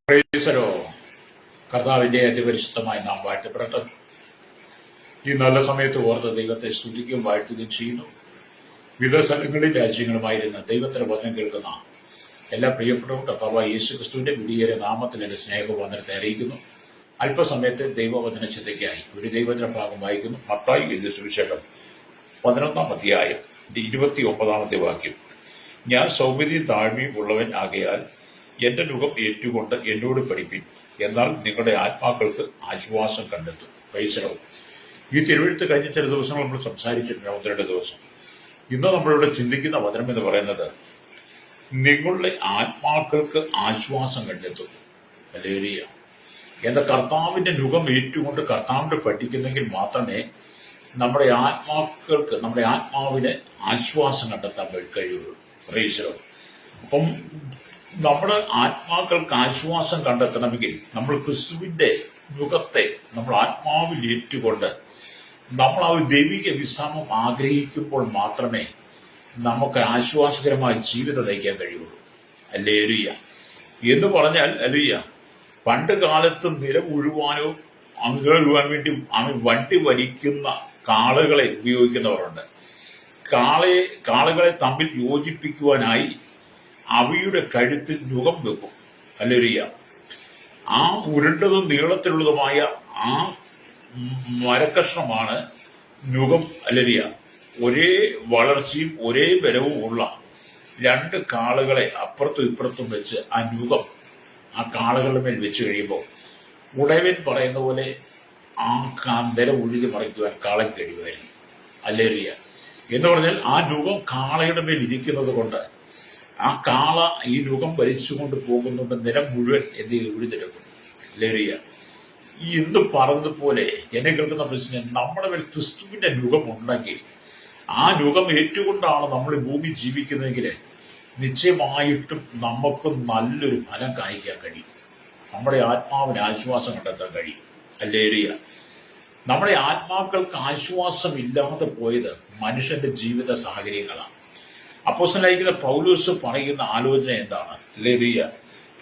പ്രൈസരോ കർത്താവിന്റെ അതിപരിശുദ്ധമായി നാം വാഴ്ത്തപ്പെടട്ടെ. ഈ നല്ല സമയത്ത് ഓർത്ത് ദൈവത്തെ സ്തുതിക്കുകയും വാഴ്ത്തുകയും ചെയ്യുന്നു. വിവിധ സ്ഥലങ്ങളിൽ രാജ്യങ്ങളുമായിരുന്ന ദൈവത്തിന്റെ വചനം കേൾക്കുന്ന എല്ലാ പ്രിയപ്പെട്ടവരും കർത്താവായ യേശു ക്രിസ്തുവിന്റെ വിധിയേറെ നാമത്തിൽ എൻ്റെ സ്നേഹവന്ദനത്തെ അറിയിക്കുന്നു. അല്പസമയത്ത് ദൈവവചന ചിന്തയ്ക്കായി ഒരു ദൈവവചന ഭാഗം വായിക്കുന്നു. മത്തായി എഴുതിയ സുവിശേഷം 11-ാം അധ്യായം 29-ാമത്തെ വാക്യം. ഞാൻ സൗമ്യതയും താഴ്മയും ഉള്ളവൻ ആകയാൽ എന്റെ മുഖം ഏറ്റുകൊണ്ട് എന്നോട് പഠിപ്പിൻ, എന്നാൽ നിങ്ങളുടെ ആത്മാക്കൾക്ക് ആശ്വാസം കണ്ടെത്തും. പ്രൈസലോ. ഈ തിരുവഴുത്ത് കഴിഞ്ഞ ചില ദിവസങ്ങൾ നമ്മൾ സംസാരിച്ചിട്ടുണ്ട്, 1-2 ദിവസം. ഇന്ന് നമ്മളിവിടെ ചിന്തിക്കുന്ന വചനം എന്ന് പറയുന്നത് നിങ്ങളുടെ ആത്മാക്കൾക്ക് ആശ്വാസം കണ്ടെത്തും. ഹല്ലേലൂയ. എന്താ, കർത്താവിന്റെ മുഖം ഏറ്റുകൊണ്ട് കർത്താവിന്റെ പഠിക്കുന്നെങ്കിൽ മാത്രമേ നമ്മുടെ ആത്മാക്കൾക്ക്, നമ്മുടെ ആത്മാവിന് ആശ്വാസം കണ്ടെത്താൻ കഴിയുള്ളൂ. പ്രൈസലോ. അപ്പം നമ്മുടെ ആത്മാക്കൾക്ക് ആശ്വാസം കണ്ടെത്തണമെങ്കിൽ നമ്മൾ ക്രിസ്തുവിന്റെ മുഖത്തെ നമ്മൾ ആത്മാവിൽ ഏറ്റുകൊണ്ട് നമ്മൾ ആ ഒരു ദൈവിക വിശ്രാമം ആഗ്രഹിക്കുമ്പോൾ മാത്രമേ നമുക്ക് ആശ്വാസകരമായ ജീവിതം നയിക്കാൻ കഴിയുള്ളൂ. ഹല്ലേലൂയ. എന്ന് പറഞ്ഞാൽ ഹല്ലേലൂയ, പണ്ട് കാലത്ത് നില ഉഴുവാനോ അങ്ങുവാൻ വേണ്ടി വണ്ടി വലിക്കുന്ന കാളകളെ ഉപയോഗിക്കുന്നവരുണ്ട്. കാളകളെ തമ്മിൽ യോജിപ്പിക്കുവാനായി അവയുടെ കഴുത്തിൽ നുകം വെക്കും. ഹല്ലേലൂയ. ആ ഉരുണ്ടതും നീളത്തിലുള്ളതുമായ ആ മരക്കഷ്ണമാണ് നുകം. ഹല്ലേലൂയ. ഒരേ വളർച്ചയും ഒരേ ബലവും ഉള്ള 2 കാളകളെ അപ്പുറത്തും ഇപ്പുറത്തും വെച്ച് ആ നുകം ആ കാളകളുടെ മേൽ വെച്ച് കഴിയുമ്പോൾ ഉടയവൻ പറയുന്ന പോലെ ആ നില ഒഴുകി മറിക്കുവാൻ കാളയ്ക്ക് കഴിയുമായിരുന്നു. ഹല്ലേലൂയ. എന്ന് പറഞ്ഞാൽ ആ നുകം കാളയുടെ മേൽ ഇരിക്കുന്നത് കൊണ്ട് ആ കാള ഈ നുകം വലിച്ചുകൊണ്ട് പോകുന്നുണ്ട്, നിലം മുഴുവൻ എന്തെങ്കിലും ഉഴുതെടുക്കും. ഹല്ലേലൂയ. ഈ ഇന്ന് പറഞ്ഞതുപോലെ എന്നെ കേൾക്കുന്ന പ്രശ്നം, നമ്മുടെ മേൽ ക്രിസ്തുവിന്റെ നുകം ഉണ്ടെങ്കിൽ, ആ നുകം ഏറ്റുകൊണ്ടാണ് നമ്മൾ ഈ ഭൂമി ജീവിക്കുന്നതെങ്കിൽ നിശ്ചയമായിട്ടും നമുക്ക് നല്ലൊരു ഫലം കായ്ക്കാൻ കഴിയും. നമ്മുടെ ആത്മാവിന് ആശ്വാസം കണ്ടെത്താൻ കഴിയും. ഹല്ലേലൂയ. നമ്മുടെ ആത്മാക്കൾക്ക് ആശ്വാസം ഇല്ലാതെ പോയത് മനുഷ്യന്റെ ജീവിത സാഹചര്യങ്ങളാണ്. അപ്പോസ്തലനായിരിക്കുന്ന പൗലോസ് പറയുന്ന ആലോചന എന്താണ്? ഹല്ലേലൂയ.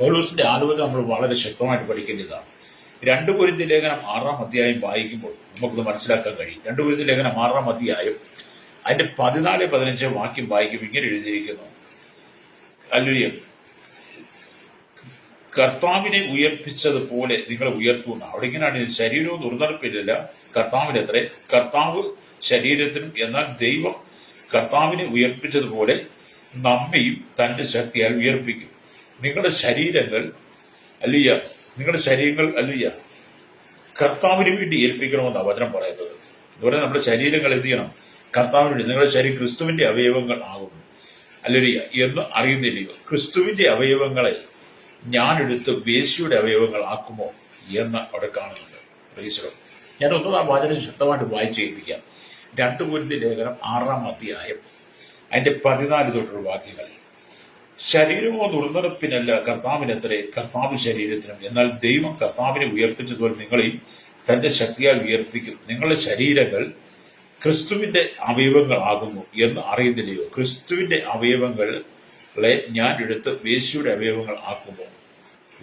പൗലോസിന്റെ ആലോചന നമ്മൾ വളരെ ശക്തമായിട്ട് പഠിക്കേണ്ടതാണ്. 2 കൊരിന്ത്യർ ലേഖനം 6-ാം അധ്യായം വായിക്കുമ്പോൾ നമുക്കത് മനസ്സിലാക്കാൻ കഴിയും. 2 കൊരിന്ത്യർ ലേഖനം 6-ാം അധ്യായം അതിന്റെ 14-15 വാക്യം വായിക്കുമ്പോൾ ഇങ്ങനെ എഴുതിയിരിക്കുന്നു. ഹല്ലേലൂയ. കർത്താവിനെ ഉയർപ്പിച്ചതുപോലെ നിങ്ങളെ ഉയർത്തുന്ന. അവിടെ ഇങ്ങനെയാണ്, ശരീരവും ദുർനടപ്പില്ല, കർത്താവിനെത്രേ, കർത്താവ് ശരീരത്തിനും, എന്നാൽ ദൈവം കർത്താവിനെ ഉയർപ്പിച്ചതുപോലെ നമ്മയും തന്റെ ശക്തിയാൽ ഉയർപ്പിക്കും. നിങ്ങളുടെ ശരീരങ്ങൾ ഹല്ലേലൂയ കർത്താവിന് വേണ്ടി ഏൽപ്പിക്കണമെന്നാണ് വചനം പറയുന്നത്. അതുപോലെ നമ്മുടെ ശരീരങ്ങൾ എന്ത് ചെയ്യണം? കർത്താവിന് വേണ്ടി. നിങ്ങളുടെ ശരീരം ക്രിസ്തുവിന്റെ അവയവങ്ങൾ ആകുന്നു. ഹല്ലേലൂയ. എന്ന് അറിയുന്നില്ലയോ? ക്രിസ്തുവിന്റെ അവയവങ്ങളെ ഞാനെടുത്ത് വേശ്യയുടെ അവയവങ്ങൾ ആക്കുമോ എന്ന് അവിടെ കാണുന്നുണ്ട്. പ്രൈസ്. ഞാൻ ഒന്നും ആ വചനം ശക്തമായിട്ട് വായിച്ച് കേൾപ്പിക്കാം. 2 കൊരിന്ത്യർ ലേഖനം 6-ാം അധ്യായം അതിന്റെ 14 തൊട്ടുള്ള വാക്യങ്ങൾ. ശരീരമോ ദുർനടപ്പിനല്ല, കർത്താവിനെത്രേ, കർത്താവ് ശരീരത്തിനും, എന്നാൽ ദൈവം കർത്താവിനെ ഉയർപ്പിച്ചതുപോലെ നിങ്ങളെയും തന്റെ ശക്തിയാൽ ഉയർപ്പിക്കും. നിങ്ങളുടെ ശരീരങ്ങൾ ക്രിസ്തുവിന്റെ അവയവങ്ങൾ ആകുന്നു എന്ന് അറിയുന്നില്ലയോ? ക്രിസ്തുവിന്റെ അവയവങ്ങളെ ഞാൻ എടുത്ത് വേശ്യയുടെ അവയവങ്ങൾ ആക്കുമോ?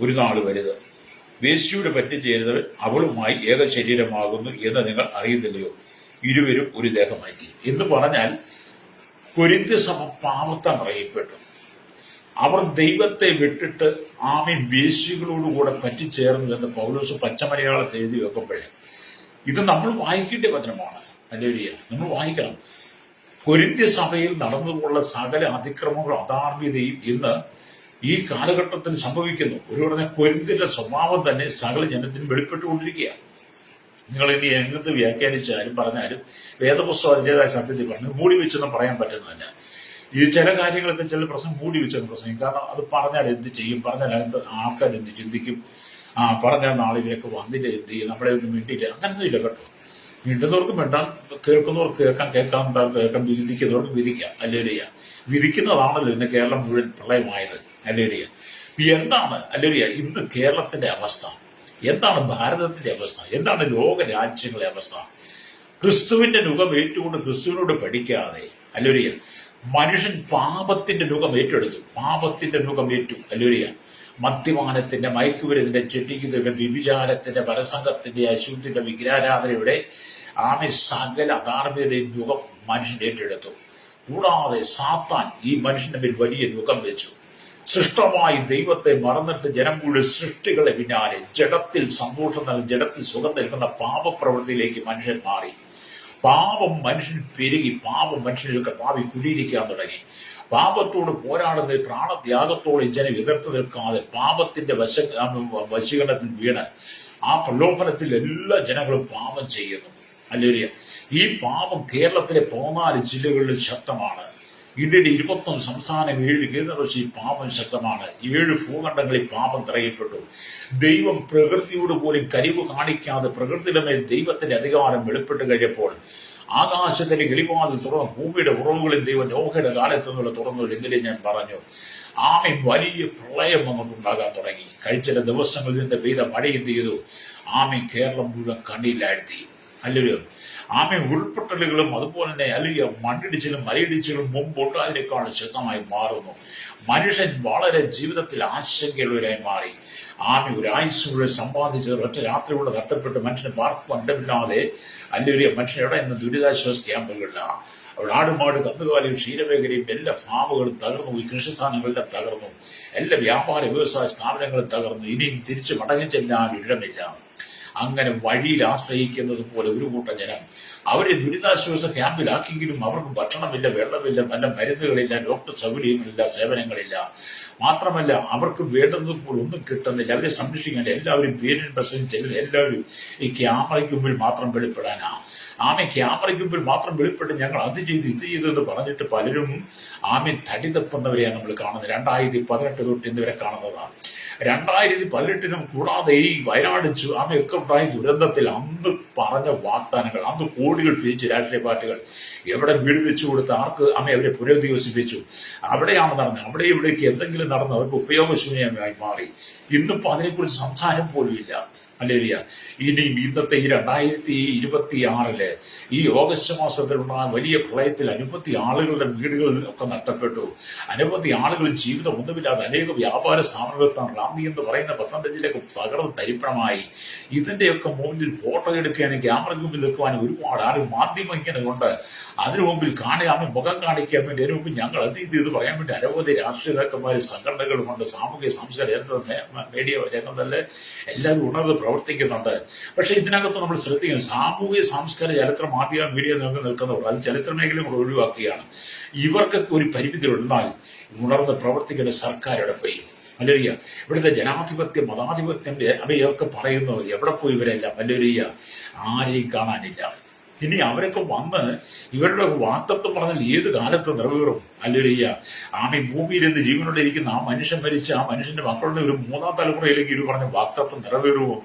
ഒരു നാള് വരുത്, വേശ്യയുടെ പറ്റി ചേരുന്നവൻ അവളുമായി ഏക ശരീരമാകുന്നു എന്ന് നിങ്ങൾ അറിയുന്നില്ലയോ? ഇരുവരും ഒരു ദേഹമായി തീരും എന്ന് പറഞ്ഞാൽ കൊരിന്ത്യ സഭ പാപത്താൽ അറിയപ്പെട്ടു. അവർ ദൈവത്തെ വിട്ടിട്ട് വേശ്യകളോടുകൂടെ പറ്റിച്ചേർന്നു എന്ന് പൗലോസ് പച്ചമലയാളത്തിൽ എഴുതി വെക്കുമ്പോഴേ ഇത് നമ്മൾ വായിക്കേണ്ട വചനമാണ്. ഹല്ലേലൂയ. നമ്മൾ വായിക്കണം. കൊരിന്ത്യ സഭയിൽ നടന്നുകൊള്ള സകല അതിക്രമങ്ങളും അധാർമ്മികതയും ഇന്ന് ഈ കാലഘട്ടത്തിൽ സംഭവിക്കുന്നു. ഒരു പറഞ്ഞ കൊരിന്ത്യരുടെ സ്വഭാവം തന്നെ സകല ജനത്തിനും വെളിപ്പെട്ടുകൊണ്ടിരിക്കുകയാണ്. നിങ്ങൾ ഇനി എങ്ങനത്തെ വ്യാഖ്യാനിച്ചാലും പറഞ്ഞാലും വേദപുസ്തകം അതിൻ്റെതായ സത്യത്തിൽ പറഞ്ഞു മൂടി വെച്ചെന്ന് പറയാൻ പറ്റുന്നതല്ല. ഈ ചില കാര്യങ്ങളൊക്കെ ചില പ്രശ്നം മൂടി വെച്ചെന്ന് പ്രശ്നം. കാരണം അത് പറഞ്ഞാൽ എന്ത് ചെയ്യും, പറഞ്ഞാൽ ആൾക്കാർ എന്ത് ചിന്തിക്കും, പറഞ്ഞാൽ നാളെ ഇവരൊക്കെ വന്നില്ല എന്ത് ചെയ്യും, നമ്മളെ ഒന്നും മിണ്ടിയില്ല, അങ്ങനൊന്നും ഇല്ല കേട്ടോ. മിണ്ടുന്നവർക്ക് മിണ്ടാൻ, കേൾക്കുന്നവർക്ക് കേൾക്കാൻ, വിധിക്കുന്നവർക്ക് വിധിക്കാം. ഹല്ലേലൂയ. വിധിക്കുന്നതാണല്ലോ ഇന്ന് കേരളം മുഴുവൻ പ്രളയമായത്. ഹല്ലേലൂയ. എന്താണ് ഹല്ലേലൂയ ഇന്ന് കേരളത്തിന്റെ അവസ്ഥ? എന്താണ് ഭാരതത്തിന്റെ അവസ്ഥ? എന്താണ് ലോക രാജ്യങ്ങളുടെ അവസ്ഥ? ക്രിസ്തുവിന്റെ മുഖം ഏറ്റുകൊണ്ട് ക്രിസ്തുവിനോട് പഠിക്കാതെ ഹല്ലേലൂയ മനുഷ്യൻ പാപത്തിന്റെ മുഖം ഏറ്റെടുത്തു. പാപത്തിന്റെ മുഖം ഏറ്റു. ഹല്ലേലൂയ. മദ്യപാനത്തിന്റെ, മയക്കുമരുന്നിന്റെ, ചെട്ടിക്കുന്നതിന്റെ, വ്യഭിചാരത്തിന്റെ, പരസംഗത്തിന്റെ, അശുദ്ധിന്റെ, വിഗ്രഹാരാധനയുടെ സകല അധാർമ്മികതയും യുഗം മനുഷ്യൻ ഏറ്റെടുത്തു. കൂടാതെ സാത്താൻ ഈ മനുഷ്യന്റെ മേൽ വലിയ യുഗം വെച്ചു. സൃഷ്ടമായി ദൈവത്തെ മറന്നിട്ട് ജനം മുഴുവൻ സൃഷ്ടികളെ പിന്നാലെ ജഡത്തിൽ സന്തോഷം നൽകും, ജഡത്തിൽ സുഖം നൽകുന്ന പാപപ്രവൃത്തിയിലേക്ക് മനുഷ്യൻ മാറി. പാപം മനുഷ്യൻ പെരുകി, പാപം മനുഷ്യനൊക്കെ പാപി കുടിയിരിക്കാൻ തുടങ്ങി. പാപത്തോട് പോരാടുന്ന പ്രാണത്യാഗത്തോടെ ജനം എതിർത്ത് നിൽക്കാതെ പാപത്തിന്റെ വശീകരണത്തിൽ വീണ് ആ പ്രലോഭനത്തിൽ എല്ലാ ജനങ്ങളും പാപം ചെയ്യുന്നു. അല്ലെങ്കിൽ ഈ പാപം കേരളത്തിലെ 14 ജില്ലകളിൽ ശക്തമാണ്. ഇന്ത്യയുടെ 21 സംസ്ഥാനം 7 കേന്ദ്രങ്ങളിൽ ഈ പാപം ശക്തമാണ്. 7 ഭൂഖണ്ഡങ്ങളിൽ പാപം തടയപ്പെട്ടു. ദൈവം പ്രകൃതിയോട് പോലും കരിവ് കാണിക്കാതെ പ്രകൃതിയുടെ മേൽ ദൈവത്തിന്റെ അധികാരം വെളിപ്പെട്ട് കഴിഞ്ഞപ്പോൾ ആകാശത്തിന്റെ കിളിവാതിൽ തുറന്നു, ഭൂമിയുടെ ഉറവുകളിൽ ദൈവം നോഹയുടെ കാലത്ത് നിന്നുള്ള തുറന്നു. എങ്കിലും ഞാൻ പറഞ്ഞു, വലിയ പ്രളയം നമുക്കുണ്ടാകാൻ തുടങ്ങി. കഴിച്ചില ദിവസങ്ങളിൽ നിന്ന് പെയ്ത മഴ എന്ത് ചെയ്തു? കേരളം മുഴുവൻ കണ്ണിയിലാഴ്ത്തി. അല്ലല്ലോ ഉൾപ്പൊട്ടലുകളും അതുപോലെ തന്നെ അല്ലെങ്കിൽ മണ്ണിടിച്ചിലും മലയിടിച്ചിലും മുമ്പോട്ട് അതിനേക്കാൾ ശക്തമായി മാറുന്നു. മനുഷ്യൻ വളരെ ജീവിതത്തിൽ ആശങ്കയുള്ളവരായി മാറി. ഒരു ആയുസ് മുഴുവൻ സമ്പാദിച്ചത് ഒറ്റ രാത്രി കൊണ്ട് നഷ്ടപ്പെട്ട് മനുഷ്യന് പാർക്കുമില്ലാതെ അല്ലെങ്കിൽ മനുഷ്യൻ എവിടെ നിന്ന് ദുരിതാശ്വാസ ക്യാമ്പുകളിലാണ്. അവിടെ ആടുമാട്, കന്നുകാലിയും ക്ഷീരമേഖലയും എല്ലാ ഫാമുകളും തകർന്നു, ഈ കൃഷിസ്ഥാനങ്ങളെല്ലാം തകർന്നു, എല്ലാ വ്യാപാര വ്യവസായ സ്ഥാപനങ്ങളും തകർന്നു. ഇനിയും തിരിച്ച് മടങ്ങി ചെല്ലാൻ ഇടമില്ല. അങ്ങനെ വഴിയിൽ ആശ്രയിക്കുന്നത് പോലെ ഒരു കൂട്ടം ജനം അവരെ ദുരിതാശ്വാസ ക്യാമ്പിലാക്കിയെങ്കിലും അവർക്ക് ഭക്ഷണമില്ല, വെള്ളമില്ല, നല്ല മരുന്നുകളില്ല, ഡോക്ടർ സൗകര്യങ്ങളില്ല, സേവനങ്ങളില്ല. മാത്രമല്ല അവർക്ക് വേണ്ടതുപോലെ ഒന്നും കിട്ടുന്നില്ല. അവരെ സംരക്ഷിക്കേണ്ട എല്ലാവരും പേരിന് പ്രശ്നം ചെല്ലുന്നത് എല്ലാവരും ഈ ക്യാമറയ്ക്ക് മുമ്പിൽ മാത്രം വെളിപ്പെടാനാ. ക്യാമറയ്ക്ക് മുമ്പിൽ മാത്രം വെളിപ്പെട്ട് ഞങ്ങൾ അത് ചെയ്ത് ഇത് ചെയ്തു എന്ന് പറഞ്ഞിട്ട് പലരും തടി തപ്പുന്നവരെയാണ് നമ്മൾ കാണുന്നത്. 2018 തൊട്ട് ഇന്നുവരെ കാണുന്നതാണ്. 2018 കൂടാതെ ഈ വയനാട് ഒക്കെ ഉണ്ടായ ദുരന്തത്തിൽ അന്ന് പറഞ്ഞ വാഗ്ദാനങ്ങൾ, അന്ന് കോടികൾ പിരിച്ചു രാഷ്ട്രീയ പാർട്ടികൾ. എവിടെ വീട് വെച്ചു കൊടുത്ത് ആർക്ക് അവരെ പുനരധിവസിപ്പിച്ചു, അവിടെയാണ് നടന്നത്. അവിടെ ഇവിടേക്ക് എന്തെങ്കിലും നടന്ന് അവർക്ക് ഉപയോഗശൂന്യമായി മാറി. ഇന്നിപ്പോ അതിനെക്കുറിച്ച് സംസാരം പോലും ഇല്ല. അല്ലേരിയ ഇനിയും ഇന്നത്തെ ഈ 2026 ഈ ഓഗസ്റ്റ് മാസത്തിലുണ്ടായ വലിയ പ്രളയത്തിൽ അനവധി ആളുകളുടെ വീടുകളിൽ ഒക്കെ നഷ്ടപ്പെട്ടു. അനവധി ആളുകൾ ജീവിതം ഒന്നുമില്ലാതെ അനേക വ്യാപാര സ്ഥാപനങ്ങൾ റാന്നി എന്ന് പറയുന്ന 15 ജില്ലക്ക് തകർന്ന് തരിപ്പണമായി. ഇതിന്റെയൊക്കെ മുമ്പിൽ ഫോട്ടോ എടുക്കാനും ക്യാമറയ്ക്ക് മുമ്പിൽ നിൽക്കുവാനും ഒരുപാട് ആരും മാധ്യമം ഇങ്ങനെ കൊണ്ട് അതിനു മുമ്പിൽ മുഖം കാണിക്കാൻ വേണ്ടി അതിനു മുമ്പ് ഞങ്ങൾ അത് ഇത് പറയാൻ വേണ്ടി അനവധി രാഷ്ട്രീയ നേതാക്കന്മാരും സംഘടനകളുമുണ്ട്. സാമൂഹിക സാംസ്കാരിക മീഡിയ രംഗത്തല്ലേ എല്ലാവരും ഉണർന്ന് പ്രവർത്തിക്കുന്നുണ്ട്. പക്ഷെ ഇതിനകത്ത് നമ്മൾ ശ്രദ്ധിക്കണം, സാമൂഹിക സാംസ്കാരിക ചരിത്ര മാധ്യമ മീഡിയ നിൽക്കുന്നവർ അത് ചരിത്ര മേഖലയും കൂടെ ഒഴിവാക്കുകയാണ്. ഇവർക്കൊക്കെ ഒരു പരിമിതി ഉണ്ടെന്നാൽ ഉണർന്ന് പ്രവർത്തിക്കേണ്ട സർക്കാരുടെ പോയി. മലേറിയ ഇവിടുത്തെ ജനാധിപത്യം, മതാധിപത്യം അവയൊക്കെ പറയുന്നു. എവിടെ പോയി ഇവരെല്ലാം? മലേറിയ ആരെയും കാണാനില്ല. ഇനി അവരൊക്കെ വന്ന് ഇവരുടെ വാക്തത്വം പറഞ്ഞാൽ ഏത് കാലത്ത് നിറവേറും? അല്ലേറിയ ഭൂമിയിൽ നിന്ന് ജീവനോടെ ഇരിക്കുന്ന ആ മനുഷ്യൻ മരിച്ച ആ മനുഷ്യന്റെ മക്കളുടെ ഒരു 3ാം തലമുറയിലേക്ക് ഇവർ പറഞ്ഞ വാക്തത്വം നിറവേറുമോ?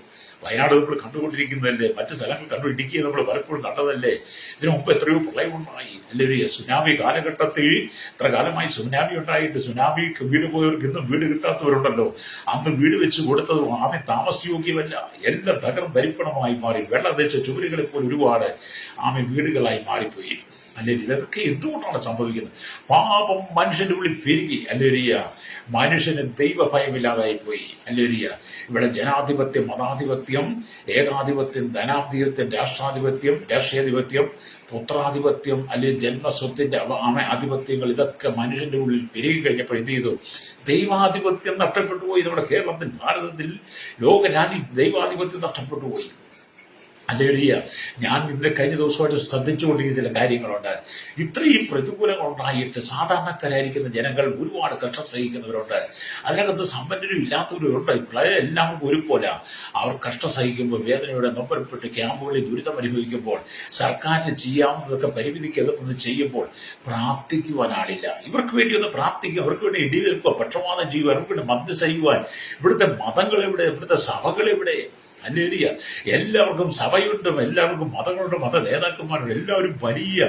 വയനാട് നമ്മൾ കണ്ടുകൊണ്ടിരിക്കുന്നതല്ലേ, മറ്റു സ്ഥലങ്ങൾ കണ്ടു, ഇടുക്കി നമ്മൾ പലപ്പോഴും കണ്ടതല്ലേ. ഇതിനു മുമ്പ് എത്രയോ പ്രളയമുണ്ടായി. അല്ലെങ്കിൽ സുനാമി കാലഘട്ടത്തിൽ ഇത്ര കാലമായി സുനാമി ഉണ്ടായിട്ട് സുനാമിക്ക് വീട് പോയവർക്ക് ഇന്നും വീട് കിട്ടാത്തവരുണ്ടല്ലോ. അന്ന് വീട് വെച്ച് കൊടുത്തത് താമസയോഗ്യമല്ല, എല്ലാം തകർന്നരിപ്പണമായി മാറി. വെള്ളം വെച്ച ചുവരുകളെ പോലെ ഒരുപാട് വീടുകളായി മാറിപ്പോയി. അല്ലെങ്കിൽ ഇതൊക്കെ എന്തുകൊണ്ടാണ് സംഭവിക്കുന്നത്? പാപം മനുഷ്യന്റെ ഉള്ളിൽ പെരുകി. അല്ലേരിയ മനുഷ്യന് ദൈവഭയമില്ലാതായി പോയി. അല്ലേരിയ ഇവിടെ ജനാധിപത്യം, മതാധിപത്യം, ഏകാധിപത്യം, ധനാധിപത്യം, രാഷ്ട്രീയാധിപത്യം, പുത്രാധിപത്യം, അല്ലെങ്കിൽ ജന്മസ്വത്തിന്റെ ആധിപത്യങ്ങൾ, ഇതൊക്കെ മനുഷ്യന്റെ ഉള്ളിൽ പെരുകി കഴിഞ്ഞപ്പോൾ എന്ത് ചെയ്തു? ദൈവാധിപത്യം നഷ്ടപ്പെട്ടു പോയി. നമ്മുടെ കേരളത്തിൽ, ഭാരതത്തിൽ, ലോകരാജ്യം ദൈവാധിപത്യം നഷ്ടപ്പെട്ടു പോയി. അല്ലേറിയ ഞാൻ ഇന്ന് കഴിഞ്ഞ ദിവസമായിട്ട് ശ്രദ്ധിച്ചുകൊണ്ടിരിക്കുന്ന ചില കാര്യങ്ങളുണ്ട്. ഇത്രയും പ്രതികൂലങ്ങളുണ്ടായിട്ട് സാധാരണക്കാരായിരിക്കുന്ന ജനങ്ങൾ ഒരുപാട് കഷ്ടം സഹിക്കുന്നവരുണ്ട്. അതിനകത്ത് സമ്പന്നരും ഇല്ലാത്തവരുണ്ട്. വളരെ എല്ലാം ഒരുപോലെ അവർ കഷ്ടം സഹിക്കുമ്പോൾ, വേദനയുടെ നൊമ്പരപ്പെട്ട് ക്യാമ്പുകളിൽ ദുരിതം അനുഭവിക്കുമ്പോൾ, സർക്കാരിന് ചെയ്യാവുന്നതൊക്കെ പരിമിതിക്കകത്തുനിന്ന് ചെയ്യുമ്പോൾ പ്രാർത്ഥിക്കുവാൻ ആളില്ല. ഇവർക്ക് വേണ്ടി ഒന്ന് പ്രാർത്ഥിക്കുക, അവർക്ക് വേണ്ടി ഇടി നിൽക്കുക, പക്ഷപാതം ചെയ്യുക, അവർക്ക് വേണ്ടി മദ്യം സഹിക്കുവാൻ. ഇവിടുത്തെ മതങ്ങളെവിടെ? ഇവിടുത്തെ സഭകളെവിടെ? അല്ലേരിയ എല്ലാവർക്കും സഭയുണ്ട്, എല്ലാവർക്കും മതങ്ങളുണ്ട്, മത നേതാക്കന്മാരുണ്ട്. എല്ലാവരും വലിയ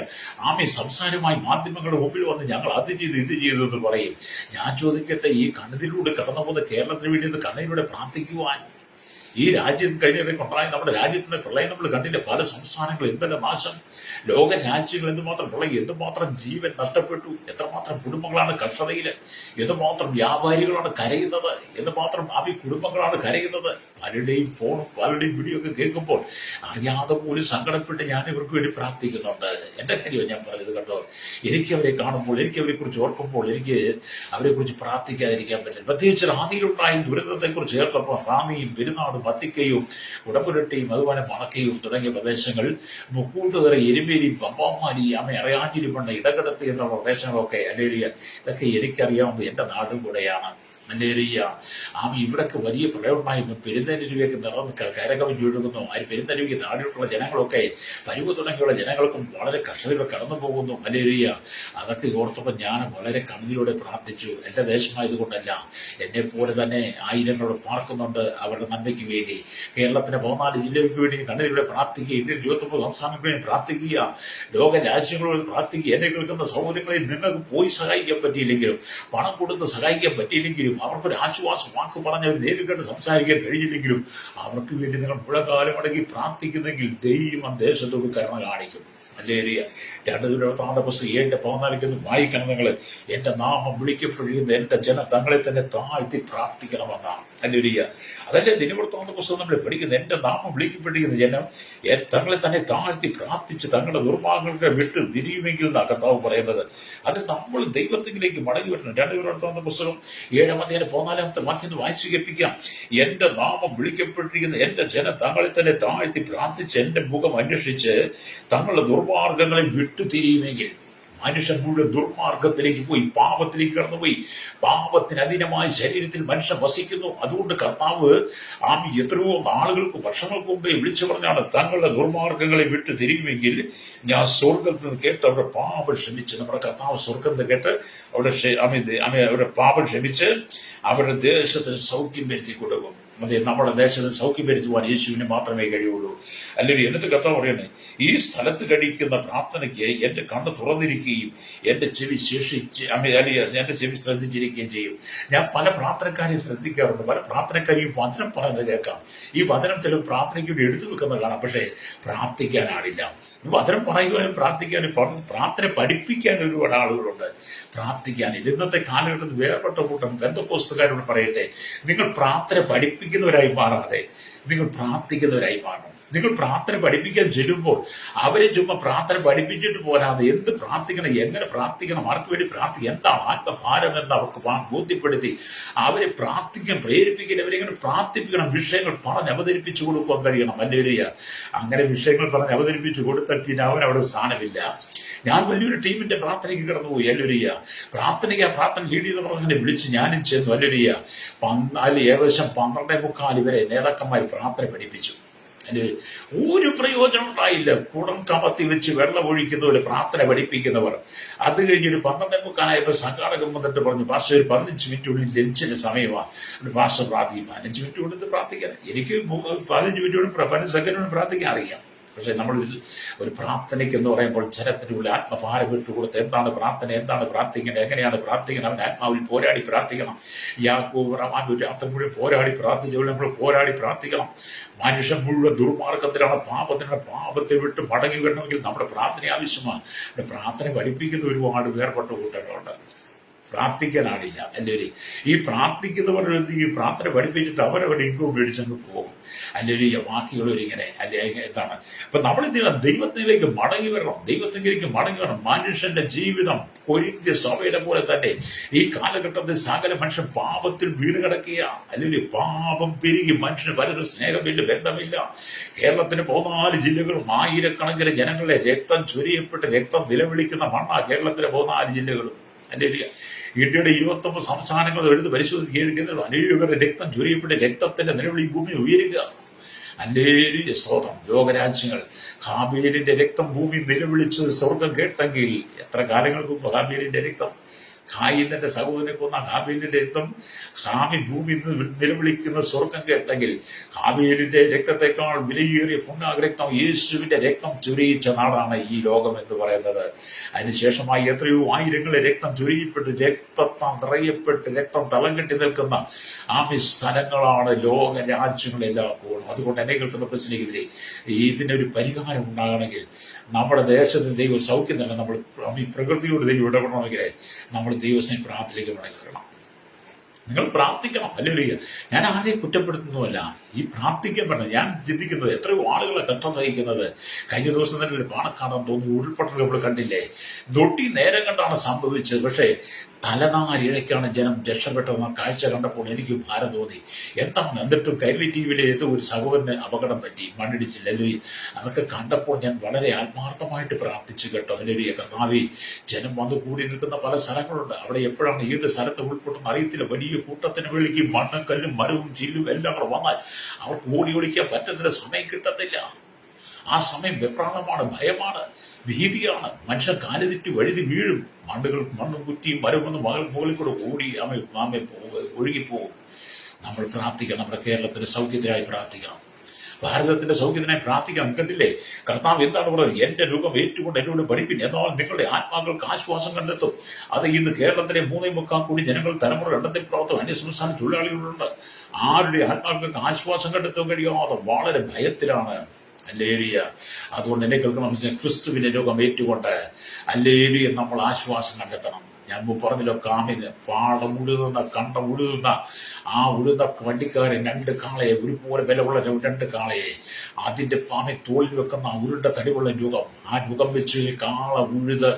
സംസാരമായി മാധ്യമങ്ങളുടെ മുമ്പിൽ വന്ന് ഞങ്ങൾ അത് ചെയ്തു ഇത് ചെയ്തു എന്ന് പറയും. ഞാൻ ചോദിക്കട്ടെ, ഈ കണ്ണതിലൂടെ കടന്നു പോകുന്ന കേരളത്തിന് വേണ്ടി കണ്ണതിലൂടെ പ്രാർത്ഥിക്കുവാൻ ഈ രാജ്യം കഴിഞ്ഞതൊക്കെയുണ്ടായ നമ്മുടെ രാജ്യത്തിന്റെ പ്രളയം നമ്മൾ കണ്ടില്ല. പല സംസ്ഥാനങ്ങൾ എന്തെല്ലാം നാശം, ലോക രാജ്യങ്ങൾ എന്തുമാത്രം പ്രളയം, എന്തുമാത്രം ജീവൻ നഷ്ടപ്പെട്ടു, എത്രമാത്രം കുടുംബങ്ങളാണ് കഷ്ടതയിൽ, എന്തുമാത്രം വ്യാപാരികളാണ് കരയുന്നത്, എന്തുമാത്രം കുടുംബങ്ങളാണ് കരയുന്നത്. പലരുടെയും ഫോണും പലരുടെയും വീഡിയോ ഒക്കെ കേൾക്കുമ്പോൾ അറിയാതെ പോലും സങ്കടപ്പെട്ട് ഞാൻ ഇവർക്ക് വേണ്ടി പ്രാർത്ഥിക്കുന്നുണ്ട്. എന്റെ കാര്യമാണ് ഞാൻ പറഞ്ഞത് കേട്ടോ. എനിക്ക് അവരെ കാണുമ്പോൾ, എനിക്ക് അവരെ കുറിച്ച് ഓർക്കുമ്പോൾ എനിക്ക് അവരെ കുറിച്ച് പ്രാർത്ഥിക്കാതിരിക്കാൻ പറ്റില്ല. പ്രത്യേകിച്ച് റാന്നിയിലുണ്ടായ ദുരന്തത്തെ കുറിച്ച് കേട്ടപ്പോൾ റാന്നിയും പെരുന്നാടും വത്തിക്കയും ഉടമ്പുരട്ടിയും അതുപോലെ മണക്കയും തുടങ്ങിയ പ്രദേശങ്ങൾ, മുക്കൂട്ടുകര, എരുമേരി, പമ്പാമാലി, അറിയാഞ്ഞിരി പണ്ട് ഇടകിടത്ത് എന്നുള്ള പ്രദേശങ്ങളൊക്കെ അല്ലേരിയ, ഇതൊക്കെ എനിക്കറിയാവുന്നത് എന്റെ നാടും കൂടെയാണ്. മലേറിയ ഇവിടൊക്കെ വലിയ പ്രളയമുണ്ടായിരുന്നു. പെരുന്തരുവിയൊക്കെ നിറഞ്ഞ് കരകവിഞ്ഞ് ഒഴുകുന്നു. പെരുന്തരുവിക്ക് താഴെയുള്ള ജനങ്ങളൊക്കെ പരിവ് തുടങ്ങിയുള്ള ജനങ്ങൾക്കും വളരെ കർഷകർ കടന്നു പോകുന്നു. മലേറിയ അതൊക്കെ ഓർത്തപ്പോൾ ഞാൻ വളരെ കണ്ണീരോടെ പ്രാർത്ഥിച്ചു. എന്റെ ദേശമായതുകൊണ്ടല്ല, എന്നെ പോലെ തന്നെ ആയിരങ്ങളോട് പാർക്കുന്നുണ്ട് അവരുടെ നന്മയ്ക്ക് വേണ്ടി. കേരളത്തിന്റെ 14 ജില്ലകൾക്ക് വേണ്ടി കണ്ണീരോടെ പ്രാർത്ഥിക്കുക, ഇന്ത്യൻ 29 സംസ്ഥാനങ്ങൾക്ക് വേണ്ടി പ്രാർത്ഥിക്കുക, ലോക രാജ്യങ്ങളോട് പ്രാർത്ഥിക്കുക. എന്നെ കേൾക്കുന്ന സൗകര്യങ്ങളിൽ നിങ്ങൾക്ക് പോയി സഹായിക്കാൻ പറ്റിയില്ലെങ്കിലും, പണം കൊടുത്ത് സഹായിക്കാൻ പറ്റിയില്ലെങ്കിലും, അവർക്കൊരു ആശ്വാസ വാക്ക് പറഞ്ഞ് അവർ നേരിൽ കണ്ട് സംസാരിക്കാൻ കഴിഞ്ഞില്ലെങ്കിലും, അവർക്ക് വേണ്ടി നിങ്ങൾ മുഴക്കാലം അടങ്ങി പ്രാർത്ഥിക്കുന്നെങ്കിൽ ദൈവം ദേശത്തോട് കരുണ കാണിക്കും. മലേറിയ 2 വായിക്കണം നിങ്ങൾ. എന്റെ നാമം വിളിക്കപ്പെടുന്ന എന്റെ ജനം തങ്ങളെ തന്നെ താഴ്ത്തി പ്രാർത്ഥിക്കണമെന്നാണ്. ഹല്ലേലൂയ. അതല്ലേ ദിനവൃത്താന്ത പുസ്തകം നമ്മൾ പഠിക്കുന്നത്. എന്റെ നാമം വിളിക്കപ്പെട്ടിരിക്കുന്ന ജനം തങ്ങളെ തന്നെ താഴ്ത്തി പ്രാർത്ഥിച്ച് തങ്ങളുടെ ദുർമാർഗ്ഗങ്ങളെ വിട്ട് തിരിയുമെങ്കിൽ എന്നാണ് കർത്താവ് പറയുന്നത്. അത് നമ്മൾ ദൈവത്തിലേക്ക് മടങ്ങി വരണം. 2 ദിനവൃത്താന്ത പുസ്തകം 7-14 വാക്യം വായിച്ചു കേൾപ്പിക്കാം. എന്റെ നാമം വിളിക്കപ്പെട്ടിരിക്കുന്ന എന്റെ ജനം തങ്ങളെ തന്നെ താഴ്ത്തി പ്രാർത്ഥിച്ച് എന്റെ മുഖം അന്വേഷിച്ച് തങ്ങളുടെ ദുർമാർഗ്ഗങ്ങളെ വിട്ടു തിരിയുമെങ്കിൽ. മനുഷ്യൻ മുഴുവൻ ദുർമാർഗത്തിലേക്ക് പോയി, പാപത്തിലേക്ക് കടന്നുപോയി. പാപത്തിന് അധീനമായ ശരീരത്തിൽ മനുഷ്യൻ വസിക്കുന്നു. അതുകൊണ്ട് കർത്താവ് എത്രയോ നാളുകൾക്ക് വർഷങ്ങൾക്ക് മുമ്പേ വിളിച്ചു പറഞ്ഞാണ്, തങ്ങളുടെ ദുർമാർഗങ്ങളെ വിട്ട് തിരിയുമെങ്കിൽ ഞാൻ സ്വർഗത്തിൽ നിന്ന് കേട്ട് അവരുടെ പാപം ക്ഷമിച്ച്. നമ്മുടെ കർത്താവ് സ്വർഗത്തിൽ കേട്ട് അവരുടെ പാപം ക്ഷമിച്ച് അവരുടെ ദേശത്തിന് സൗഖ്യം വരുത്തി കൊടുക്കും. അതെ, നമ്മുടെ ദേശത്ത് സൗഖ്യം വരുത്തുവാൻ യേശുവിന് മാത്രമേ കഴിയുള്ളൂ. അല്ലെങ്കിൽ എന്നിട്ട് കർത്താവ് പറയുന്നത്, ഈ സ്ഥലത്ത് കഴിക്കുന്ന പ്രാർത്ഥനയ്ക്ക് എന്റെ കണ്ണ് തുറന്നിരിക്കുകയും എന്റെ ചെവി എന്റെ ചെവി ശ്രദ്ധിച്ചിരിക്കുകയും ചെയ്യും. ഞാൻ പല പ്രാർത്ഥനക്കാരെയും ശ്രദ്ധിക്കാറുണ്ട്. പല പ്രാർത്ഥനക്കാരെയും വചനം പറയുന്നത് കേൾക്കാം. ഈ വചനം ചില പ്രാർത്ഥനയ്ക്ക് വേണ്ടി എടുത്തു വെക്കുന്നത് കാണാം. പക്ഷേ പ്രാർത്ഥിക്കാനാണില്ല. വചനം പറയുവാനും പ്രാർത്ഥിക്കാനും പ്രാർത്ഥന പഠിപ്പിക്കാൻ ഒരുപാട് ആളുകളുണ്ട്. പ്രാർത്ഥിക്കാനില്ല. ഇന്നത്തെ കാലഘട്ടത്തിൽ വേർപെട്ട കൂട്ടം പെന്തക്കോസ്തുകാരോട് പറയട്ടെ, നിങ്ങൾ പ്രാർത്ഥന പഠിപ്പിക്കുന്നവരായി മാറാതെ നിങ്ങൾ പ്രാർത്ഥിക്കുന്നവരായി മാറണം. നിങ്ങൾ പ്രാർത്ഥന പഠിപ്പിക്കാൻ ചെല്ലുമ്പോൾ അവരെ ചുമ്മാ പ്രാർത്ഥന പഠിപ്പിച്ചിട്ട് പോരാതെ എന്ത് പ്രാർത്ഥിക്കണം, എങ്ങനെ പ്രാർത്ഥിക്കണം, ആർക്ക് വേണ്ടി പ്രാർത്ഥിക്കണം, എന്താണ് ആത്മഭാരം എന്ന് അവർക്ക് ബോധ്യപ്പെടുത്തി അവരെ പ്രാർത്ഥിക്കാൻ പ്രേരിപ്പിക്കാൻ, അവരെങ്ങനെ പ്രാർത്ഥിപ്പിക്കണം, വിഷയങ്ങൾ പറഞ്ഞ് അവതരിപ്പിച്ചു കൊടുക്കാൻ കഴിയണം. ഹല്ലേലൂയ. അങ്ങനെ വിഷയങ്ങൾ പറഞ്ഞ് അവതരിപ്പിച്ചു കൊടുത്താൽ പിന്നെ അവനവിടെ സ്ഥാനമില്ല. ഞാൻ വലിയൊരു ടീമിന്റെ പ്രാർത്ഥനയ്ക്ക് കിടന്നുപോയി. ഹല്ലേലൂയ. പ്രാർത്ഥന ലീഡ് ചെയ്തവർ അങ്ങനെ വിളിച്ച് ഞാനും ചെന്നു. ഹല്ലേലൂയ. ഏകദേശം 12:45 വരെ നേതാക്കന്മാർ പ്രാർത്ഥന പഠിപ്പിച്ചു. ഒരു പ്രയോജനം ഉണ്ടായില്ല. കുടം കമത്തി വെച്ച് വെള്ളം ഒഴിക്കുന്നവര് പ്രാർത്ഥന പഠിപ്പിക്കുന്നവർ. അത് കഴിഞ്ഞൊരു 12:45 സംഘാടകം വന്നിട്ട് പറഞ്ഞു, പാസ്റ്റർ ഒരു 15 മിനിറ്റുള്ളിൽ ലഞ്ചിന്റെ സമയമാണ്, പാസ്റ്റർ പ്രാർത്ഥിക്കും. 15 മിനിറ്റ് കൊടുത്ത് പ്രാർത്ഥിക്കാൻ എനിക്ക് 15 മിനിറ്റ് 15 സെക്കൻഡ് പ്രാർത്ഥിക്കാൻ അറിയാം. പക്ഷെ നമ്മൾ ഒരു പ്രാർത്ഥനയ്ക്ക് എന്ന് പറയുമ്പോൾ ജനത്തിന്റെ ഉള്ളിൽ ആത്മഭാരം വിട്ടുകൊടുത്ത് എന്താണ് പ്രാർത്ഥന, എന്താണ് പ്രാർത്ഥിക്കേണ്ടത്, എങ്ങനെയാണ് പ്രാർത്ഥിക്കണം, അവന്റെ ആത്മാവിൽ പോരാടി പ്രാർത്ഥിക്കണം. യാക്കോബ് റഹ്മാൻ ഒരു രാത്രി മുഴുവൻ പോരാടി പ്രാർത്ഥിച്ചവരെ നമ്മൾ പോരാടി പ്രാർത്ഥിക്കണം. മനുഷ്യൻ മുഴുവൻ ദുർമാർഗത്തിലാണ്, പാപത്തെ വിട്ട് മടങ്ങി വരണമെങ്കിൽ നമ്മുടെ പ്രാർത്ഥന ആവശ്യമാണ്. പ്രാർത്ഥന പഠിപ്പിക്കുന്ന ഒരുപാട് വേർപെട്ട കൂട്ടങ്ങളുണ്ട്. പ്രാർത്ഥിക്കാനാണില്ല. അല്ലെങ്കിൽ ഈ പ്രാർത്ഥിക്കുന്നവർ ഈ പ്രാർത്ഥന പഠിപ്പിച്ചിട്ട് അവരവരുടെ ഇൻകം മേടിച്ചങ്ങ് പോകും. അല്ലെങ്കിൽ ബാക്കിയുള്ളവരിങ്ങനെ എന്താണ്. അപ്പൊ നമ്മളെന്തിനാ ദൈവത്തിലേക്ക് മടങ്ങി വരണം. ദൈവത്തിലേക്ക് മടങ്ങി വരണം. മനുഷ്യന്റെ ജീവിതം കൊരിന്ത്യ സഭയുടെ പോലെ തന്നെ ഈ കാലഘട്ടത്തിൽ സകല മനുഷ്യൻ പാപത്തിൽ വീണ് കിടക്കുക. അല്ലെങ്കിൽ പാപം പെരുകി മനുഷ്യന് പലരും സ്നേഹമില്ല, ബന്ധമില്ല. കേരളത്തിന് 14 ജില്ലകളും ആയിരക്കണക്കിന് ജനങ്ങളെ രക്തം ചൊരിയപ്പെട്ട് രക്തം നിലവിളിക്കുന്ന മണ്ണാ കേരളത്തിലെ 14 ജില്ലകളും. അല്ലെങ്കിൽ ഇന്ത്യയുടെ 29 സംസ്ഥാനങ്ങൾ എടുത്ത് പരിശോധിക്കുന്നത് അനേകരുടെ രക്തം ചൊരിയപ്പെട്ട് രക്തത്തിന്റെ നിലവിളി ഭൂമി ഉയരുക. അല്ലേലൂയ, സ്തോത്രം. ലോകരാജ്യങ്ങൾ ഹാബീലിന്റെ രക്തം ഭൂമി നിലവിളിച്ച് സ്വർഗം കേട്ടെങ്കിൽ എത്ര കാലങ്ങൾക്ക് മുമ്പ് ഹാബീലിന്റെ രക്തം ഹായിന്റെ സഹോദരനെ കൊന്ന ഹാബീലിന്റെ രക്തം ഹാബിൽ ഭൂമിയിൽ നിന്ന് നിലവിളിക്കുന്ന സ്വർഗം കേട്ടെങ്കിൽ ഹാബീലിന്റെ രക്തത്തെക്കാൾ വിലയേറിയ പുണ്യാഗ്രക്തം യേശുവിന്റെ രക്തം ചൊരിയിച്ച നാടാണ് ഈ ലോകം എന്ന് പറയുന്നത്. അതിനുശേഷമായി എത്രയോ ആയിരങ്ങളെ രക്തം ചൊരിയപ്പെട്ട് രക്തത്താൽ നിറയപ്പെട്ട് രക്തം തളം കെട്ടി നിൽക്കുന്ന സ്ഥലങ്ങളാണ് ലോക രാജ്യങ്ങളെല്ലാം പോകുന്നത്. അതുകൊണ്ട് എന്നെ കേൾക്കുന്ന പ്രശ്നത്തിനെതിരെ ഇതിനൊരു പരിഹാരം ഉണ്ടാകണമെങ്കിൽ നമ്മുടെ ദേശത്ത് ദൈവം സൗഖ്യം തന്നെ നമ്മൾ ഈ പ്രകൃതിയോട് ദൈവം ഇടപെടണമെങ്കിൽ നമ്മൾ ദൈവസ്നേഹ പ്രാർത്ഥനയിലേക്ക് മടങ്ങണം. നിങ്ങൾ പ്രാർത്ഥിക്കണം. അല്ലെങ്കിൽ ഞാൻ ആരെയും കുറ്റപ്പെടുത്തുന്നുമല്ല. ഈ പ്രാർത്ഥിക്കാൻ പറ്റണം. ഞാൻ ചിന്തിക്കുന്നത് എത്രയോ ആളുകളെ കഷ്ടം സഹിക്കുന്നത്. കഴിഞ്ഞ ദിവസം തന്നെ ഒരു പാണക്കാടൻ തോന്നി ഉരുൾപൊട്ടൽ നമ്മൾ കണ്ടില്ലേ? തൊട്ടി നേരം കണ്ടാണ് സംഭവിച്ചത്. പക്ഷേ തലനാരിഴയ്ക്കാണ് ജനം രക്ഷപ്പെട്ടതെന്ന കാഴ്ച കണ്ടപ്പോൾ എനിക്ക് ഭാരം തോന്നി. എന്താണ് എന്നിട്ടും കൈരളി ടിവിയിലെ ഏതോ ഒരു സഹോദരന് അപകടം പറ്റി, മണ്ണിടിച്ചില്ല. അല്ലെങ്കിൽ അതൊക്കെ കണ്ടപ്പോൾ ഞാൻ വളരെ ആത്മാർത്ഥമായിട്ട് പ്രാർത്ഥിച്ചു കേട്ടോ. അല്ലെങ്കിൽ കർത്താവേ, ജനം വന്നു കൂടി നിൽക്കുന്ന പല സ്ഥലങ്ങളുണ്ട്. അവിടെ എപ്പോഴാണ് ഏത് സ്ഥലത്ത് ഉൾപ്പെട്ടെന്ന് അറിയത്തില്ല. വലിയ കൂട്ടത്തിന് വിളിക്ക് മണ്ണും കല്ലും മരവും ചില്ലും എല്ലാം കൂടെ വന്നാൽ അവർക്ക് ഓടി ഒളിക്കാൻ പറ്റത്തില്ല, സമയം കിട്ടത്തില്ല. ആ സമയം വെപ്രാളമാണ്, ഭയമാണ്, ഭീതിയാണ്. മനുഷ്യൻ കാലുതെറ്റി വഴുതി വീഴും. മണ്ണും കുറ്റിയും മരമൊന്നും മുകളിൽ കൂടെ ഓടി ഒഴുകിപ്പോകും. നമ്മൾ പ്രാർത്ഥിക്കണം. നമ്മുടെ കേരളത്തിന്റെ സൗഖ്യത്തിനായി പ്രാർത്ഥിക്കണം. ഭാരതത്തിന്റെ സൗഖ്യത്തിനായി പ്രാർത്ഥിക്കണം. കണ്ടില്ലേ കർത്താവ് എന്താണ് പറയുന്നത്? എന്റെ രോഗം ഏറ്റുകൊണ്ട് എന്നോട് പഠിപ്പിൻ, എന്നാൽ നിങ്ങളുടെ ആത്മാക്കൾക്ക് ആശ്വാസം കണ്ടെത്തും. അത് ഇന്ന് കേരളത്തിലെ 3.25 കോടി ജനങ്ങൾ തലമുറ രണ്ടത്തിൽ പ്രവർത്തനം അന്യസംസ്ഥാന തൊഴിലാളികളുണ്ട്. ആരുടെ ആത്മാക്കൾക്ക് ആശ്വാസം കണ്ടെത്താൻ കഴിയാതെ വളരെ ഭയത്തിലാണ്. അല്ലേലിയ. അതുകൊണ്ട് എന്നെ കേൾക്കണം, ക്രിസ്തുവിന്റെ രോഗം ഏറ്റുകൊണ്ട് അല്ലേലിയ നമ്മൾ ആശ്വാസം കണ്ടെത്തണം. ഞാൻ പറഞ്ഞല്ലോ, കാമിന് പാടം ഉഴുതുന്ന കണ്ടം ഉഴുതുന്ന ആ ഉഴുന്ന വണ്ടിക്കാരൻ 2 കാളയെ, ഒരുപോലെ വിലയുള്ള 2 കാളയെ അതിന്റെ തോളിൽ വെക്കുന്ന ഉരുണ്ട തടിവുള്ള രുഗം, ആ രുഗം വെച്ച് കാള ഉഴുത്